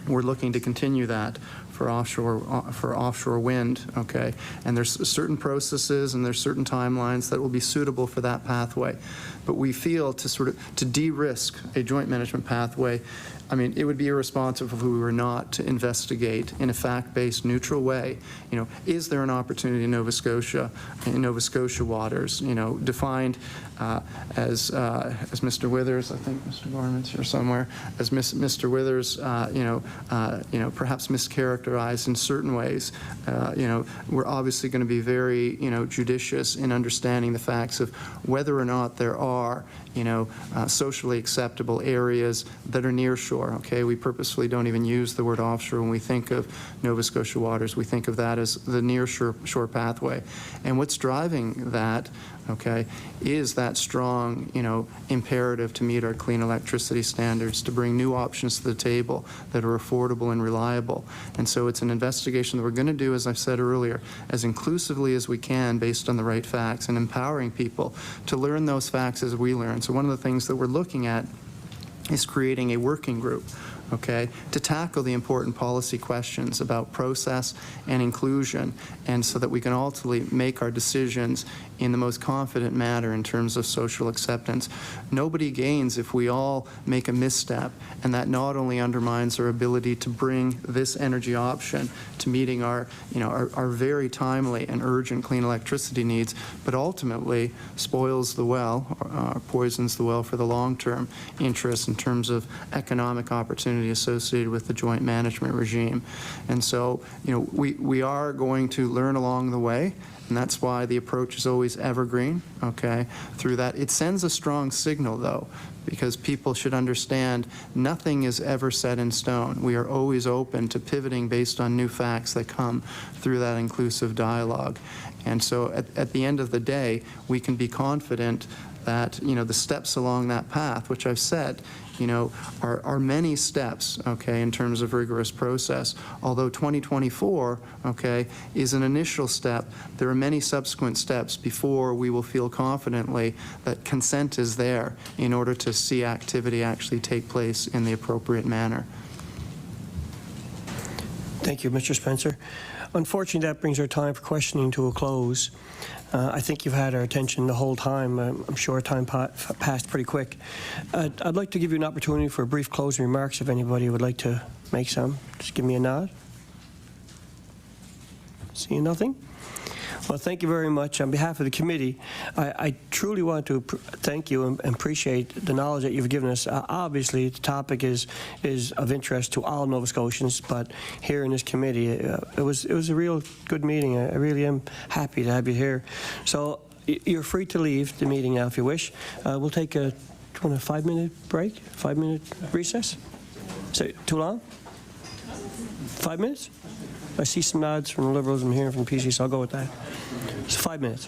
We're looking to continue that for offshore wind, okay? And there's certain processes and there's certain timelines that will be suitable for that pathway. But we feel to de-risk a joint management pathway, I mean, it would be irresponsible if we were not to investigate in a fact-based, neutral way, you know, is there an opportunity in Nova Scotia waters, you know, defined as Mr. Withers, I think Mr. Gorman's here somewhere, as Mr. Withers, you know, perhaps mischaracterized in certain ways. You know, we're obviously going to be very, you know, judicious in understanding the facts of whether or not there are, you know, socially acceptable areas that are near shore. Okay, we purposefully don't even use the word offshore when we think of Nova Scotia waters. We think of that as the near shore pathway. And what's driving that, okay, is that strong, you know, imperative to meet our clean electricity standards, to bring new options to the table that are affordable and reliable. And so it's an investigation that we're going to do, as I've said earlier, as inclusively as we can based on the right facts, and empowering people to learn those facts as we learn. So one of the things that we're looking at is creating a working group, okay, to tackle the important policy questions about process and inclusion, and so that we can ultimately make our decisions in the most confident manner in terms of social acceptance. Nobody gains if we all make a misstep, and that not only undermines our ability to bring this energy option to meeting our, you know, our very timely and urgent clean electricity needs, but ultimately spoils the well, poisons the well for the long-term interests in terms of economic opportunity associated with the joint management regime. And so, you know, we are going to learn along the way, and that's why the approach is always evergreen, okay? Through that, it sends a strong signal, though, because people should understand nothing is ever set in stone. We are always open to pivoting based on new facts that come through that inclusive dialogue. And so at the end of the day, we can be confident that, you know, the steps along that path, which I've said, you know, are many steps, okay, in terms of rigorous process. Although 2024, okay, is an initial step, there are many subsequent steps before we will feel confidently that consent is there in order to see activity actually take place in the appropriate manner. Thank you, Mr. Spencer. Unfortunately, that brings our time for questioning to a close. I think you've had our attention the whole time. I'm sure time passed pretty quick. I'd like to give you an opportunity for brief closing remarks if anybody would like to make some. Just give me a nod. Seeing nothing? Well, thank you very much. On behalf of the committee, I truly want to thank you and appreciate the knowledge that you've given us. Obviously, the topic is of interest to all Nova Scotians, but here in this committee, it was a real good meeting. I really am happy to have you here. So you're free to leave the meeting now if you wish. We'll take a 5-minute break, 5-minute recess. So, too long? 5 minutes? I see some nods from the Liberals. I'm hearing from PC, so I'll go with that. It's 5 minutes.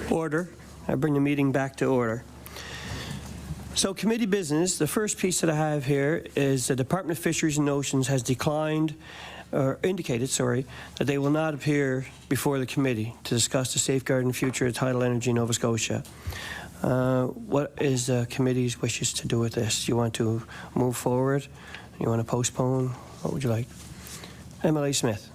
Order. I bring the meeting back to order. So committee business, the first piece that I have here is the Department of Fisheries and Oceans has declined, or indicated, sorry, that they will not appear before the committee to discuss the safeguarding future of tidal energy in Nova Scotia. What is the committee's wishes to do with this? You want to move forward? You want to postpone? What would you like? MLA Smith.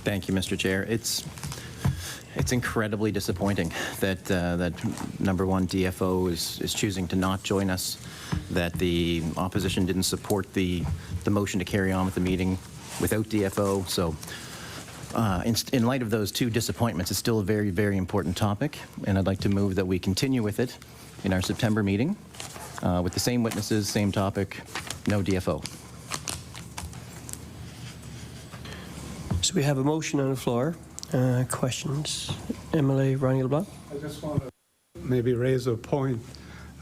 Thank you, Mr. Chair. It's incredibly disappointing that that number one DFO is choosing to not join us, that the opposition didn't support the motion to carry on with the meeting without DFO. So in light of those two disappointments, it's still a very, very important topic, and I'd like to move that we continue with it in our September meeting with the same witnesses, same topic, no DFO. So we have a motion on the floor. Questions? MLA Ronnie LeBlanc? I just want to maybe raise a point.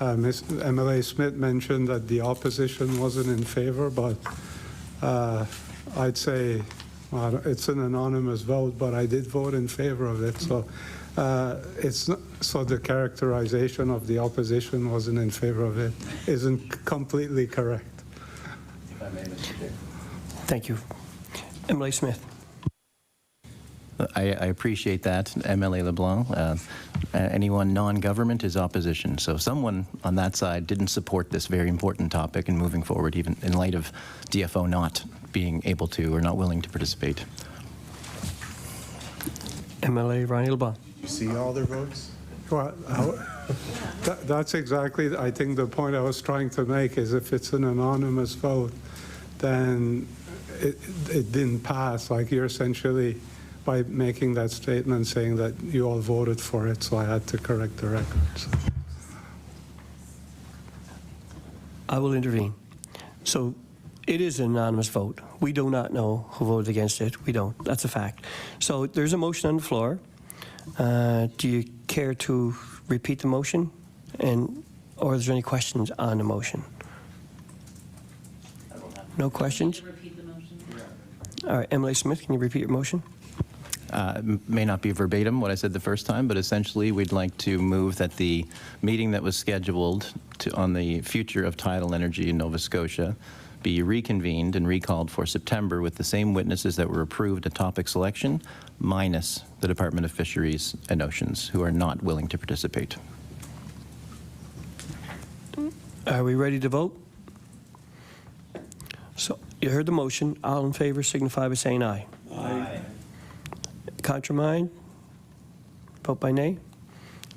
MLA Smith mentioned that the opposition wasn't in favor, but I'd say, well, it's an anonymous vote, but I did vote in favor of it. So it's not, so the characterization of the opposition wasn't in favor of it isn't completely correct. If I may, Mr. Chair. Thank you. MLA Smith. I appreciate that, MLA LeBlanc. Anyone non-government is opposition. So someone on that side didn't support this very important topic and moving forward, even in light of DFO not being able to or not willing to participate. MLA Ronnie LeBlanc. You see all their votes? Well, that's exactly, I think, the point I was trying to make is if it's an anonymous vote, then it didn't pass. Like you're essentially, by making that statement, saying that you all voted for it, so I had to correct the record. So. I will intervene. So it is an anonymous vote. We do not know who voted against it. We don't. That's a fact. So there's a motion on the floor. Do you care to repeat the motion? Or is there any questions on the motion? No questions? All right, MLA Smith, can you repeat your motion? May not be verbatim what I said the first time, but essentially we'd like to move that the meeting that was scheduled on the future of tidal energy in Nova Scotia be reconvened and recalled for September with the same witnesses that were approved at topic selection, minus the Department of Fisheries and Oceans, who are not willing to participate. Are we ready to vote? So you heard the motion. All in favor signify by saying aye. Aye. Contra mind? Vote by nay?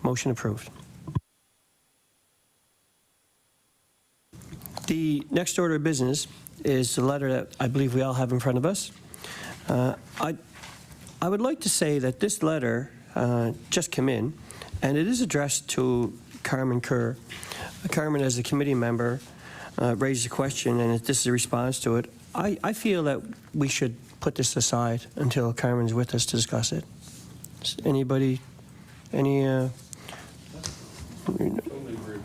Motion approved. The next order of business is the letter that I believe we all have in front of us. I would like to say that this letter just came in, and it is addressed to Carmen Kerr. Carmen, as a committee member, raised a question, and this is a response to it. I feel that we should put this aside until Carmen's with us to discuss it. Anybody,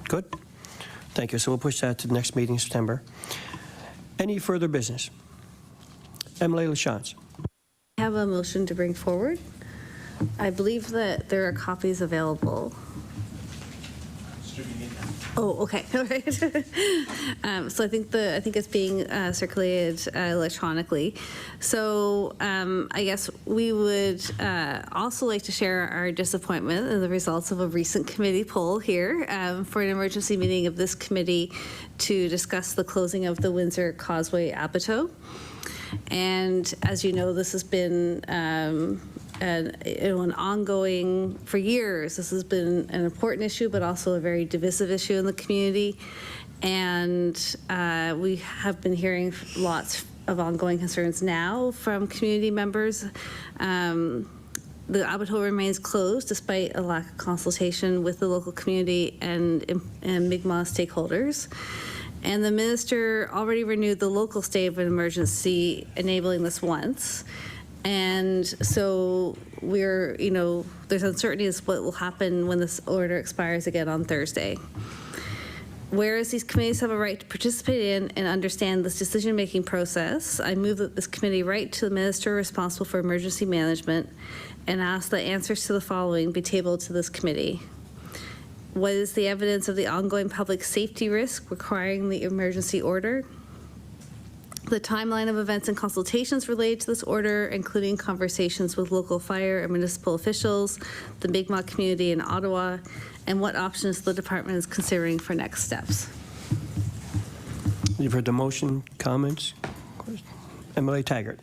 good? Thank you. So we'll push that to the next meeting in September. Any further business? MLA LaChance. I have a motion to bring forward. I believe that there are copies available. Oh, okay. All right. So I think it's being circulated electronically. So I guess we would also like to share our disappointment in the results of a recent committee poll here for an emergency meeting of this committee to discuss the closing of the Windsor Causeway Abateau. And as you know, this has been an ongoing, for years, this has been an important issue, but also a very divisive issue in the community. And we have been hearing lots of ongoing concerns now from community members. The Abateau remains closed despite a lack of consultation with the local community and Mi'kmaq stakeholders. And the minister already renewed the local state of emergency, enabling this once. And so we're, there's uncertainty as to what will happen when this order expires again on Thursday. Whereas these committees have a right to participate in and understand this decision-making process, I move that this committee write to the minister responsible for emergency management and ask that answers to the following be tabled to this committee. What is the evidence of the ongoing public safety risk requiring the emergency order? The timeline of events and consultations related to this order, including conversations with local fire and municipal officials, the Mi'kmaq community in Ottawa, and what options the department is considering for next steps. You've heard the motion. Comments? MLA Taggart.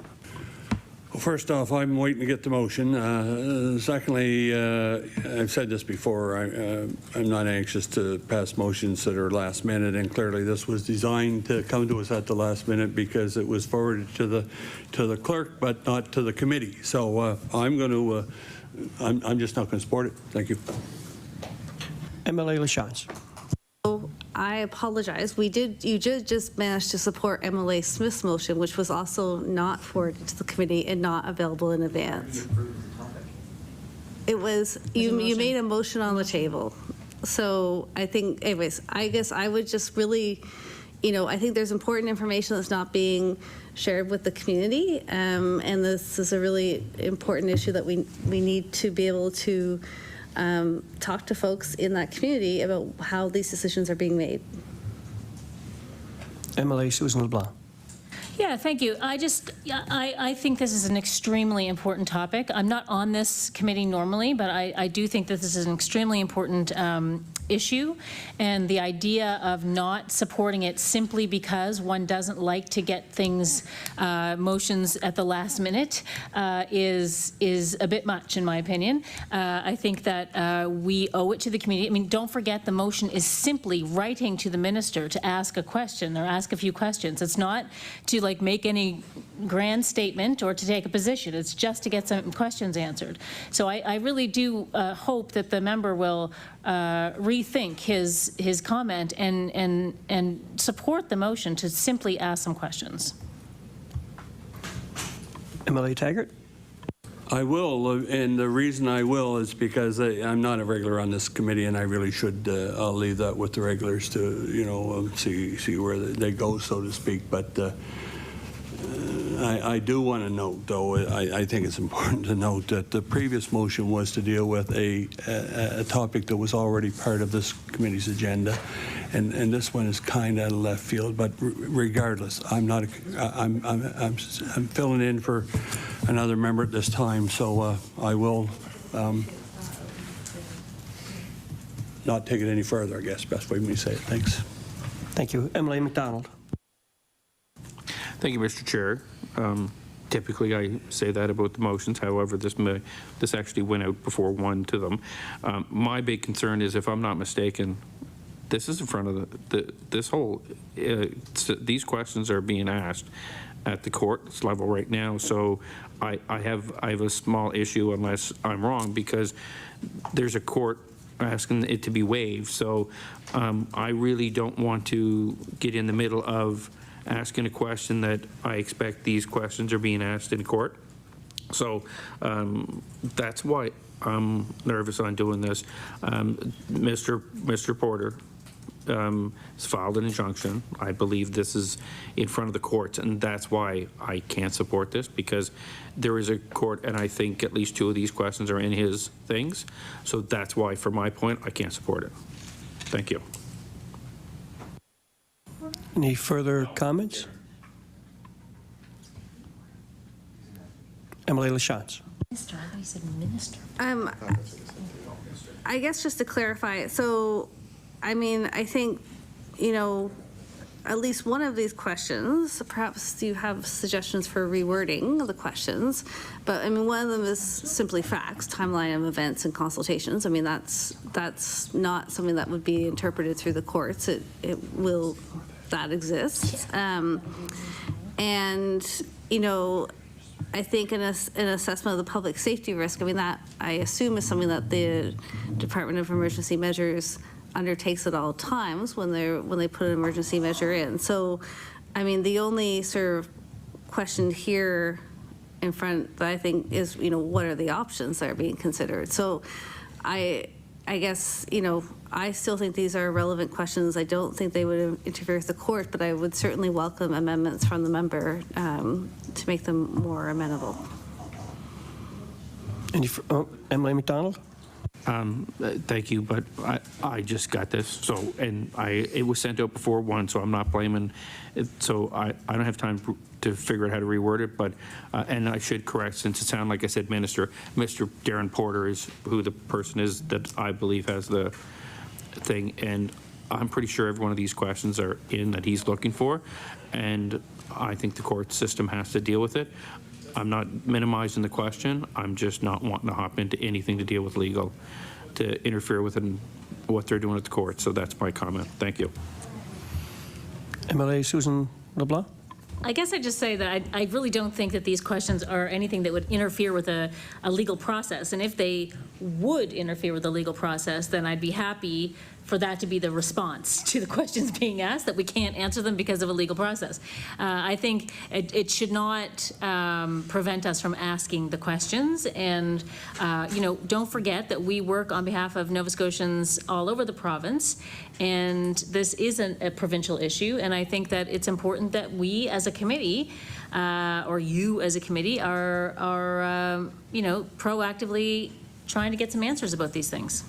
Well, first off, I'm waiting to get the motion. Secondly, I've said this before, I'm not anxious to pass motions that are last minute, and clearly this was designed to come to us at the last minute because it was forwarded to the clerk, but not to the committee. So I'm just not going to support it. Thank you. MLA LaChance. I apologize. You did just manage to support MLA Smith's motion, which was also not forwarded to the committee and not available in advance. It was, you made a motion on the table. So I think, anyways, I guess I would just really, I think there's important information that's not being shared with the community. And this is a really important issue that we need to be able to talk to folks in that community about how these decisions are being made. MLA Susan LeBlanc. Yeah, thank you. I think this is an extremely important topic. I'm not on this committee normally, but I do think that this is an extremely important issue, and the idea of not supporting it simply because one doesn't like to get things, motions at the last minute is a bit much, in my opinion. I think that we owe it to the community. I mean, don't forget the motion is simply writing to the minister to ask a question or ask a few questions. It's not to make any grand statement or to take a position. It's just to get some questions answered. So I really do hope that the member will rethink his comment and support the motion to simply ask some questions. MLA Taggart. I will, and the reason I will is because I'm not a regular on this committee, and I really should. I'll leave that with the regulars to, see where they go, so to speak. But I do want to note, though, I think it's important to note that the previous motion was to deal with a topic that was already part of this committee's agenda, and this one is kind of left field. But regardless, I'm filling in for another member at this time, so I will not take it any further, I guess, best way for me to say it. Thanks. Thank you. Emily McDonald. Thank you, Mr. Chair. Typically, I say that about the motions. However, this actually went out before one to them. My big concern is, if I'm not mistaken, this is in front of this whole. These questions are being asked at the court level right now. So I have a small issue, unless I'm wrong, because there's a court asking it to be waived. So I really don't want to get in the middle of asking a question that I expect these questions are being asked in court. So that's why I'm nervous on doing this. Mr. Porter has filed an injunction. I believe this is in front of the courts, and that's why I can't support this, because there is a court, and I think at least two of these questions are in his things. So that's why, for my point, I can't support it. Thank you. Any further comments? Emily LaChance. Minister, I thought you said minister. I guess just to clarify, so, I mean, I think, at least one of these questions, perhaps you have suggestions for rewording the questions, but I mean, one of them is simply facts, timeline of events and consultations. I mean, that's not something that would be interpreted through the courts. That exists. And, I think an assessment of the public safety risk, I mean, that I assume is something that the Department of Emergency Measures undertakes at all times when they put an emergency measure in. So, I mean, the only sort of question here in front that I think is, what are the options that are being considered? So, I guess, I still think these are relevant questions. I don't think they would interfere with the court, but I would certainly welcome amendments from the member to make them more amenable. Emily McDonald? Thank you, but I just got this, so, and it was sent out before 1, so I'm not blaming it, so I don't have time to figure out how to reword it, but, and I should correct, since it sounded like I said Mr. Darren Porter is who the person is that I believe has the thing, and I'm pretty sure every one of these questions are in that he's looking for, and I think the court system has to deal with it. I'm not minimizing the question. I'm just not wanting to hop into anything to deal with legal, to interfere with what they're doing at the court. So that's my comment. Thank you. MLA Susan LeBlanc? I guess I'd just say that I really don't think that these questions are anything that would interfere with a legal process. And if they would interfere with the legal process, then I'd be happy for that to be the response to the questions being asked, that we can't answer them because of a legal process. I think it should not prevent us from asking the questions. And, don't forget that we work on behalf of Nova Scotians all over the province. And this isn't a provincial issue. And I think that it's important that we as a committee, or you as a committee, are proactively trying to get some answers about these things.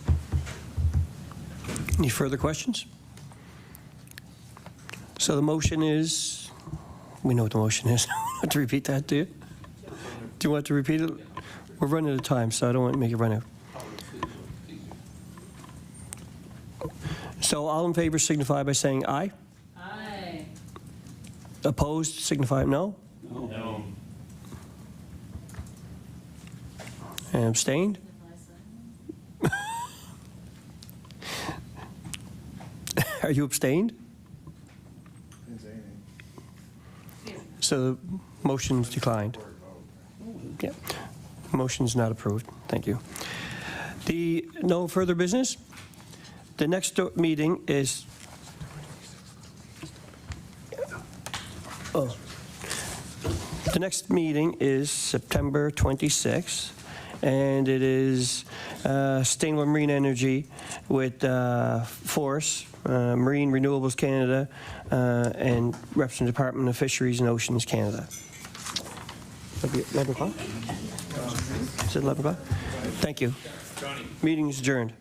Any further questions? So the motion is, we know what the motion is. I don't have to repeat that, do you? Do you want to repeat it? We're running out of time, so I don't want to make it run out. So all in favor signify by saying aye. Aye. Opposed signify no. No. And abstained? Are you abstained? So the motion's declined. Yeah. Motion's not approved. Thank you. No further business? The next meeting is... The next meeting is September 26th, and it is Sustainable Marine Energy with Force, Marine Renewables Canada, and reps from the Department of Fisheries and Oceans Canada. That'll be 11 o'clock? Is it 11 o'clock? Thank you. Meeting is adjourned.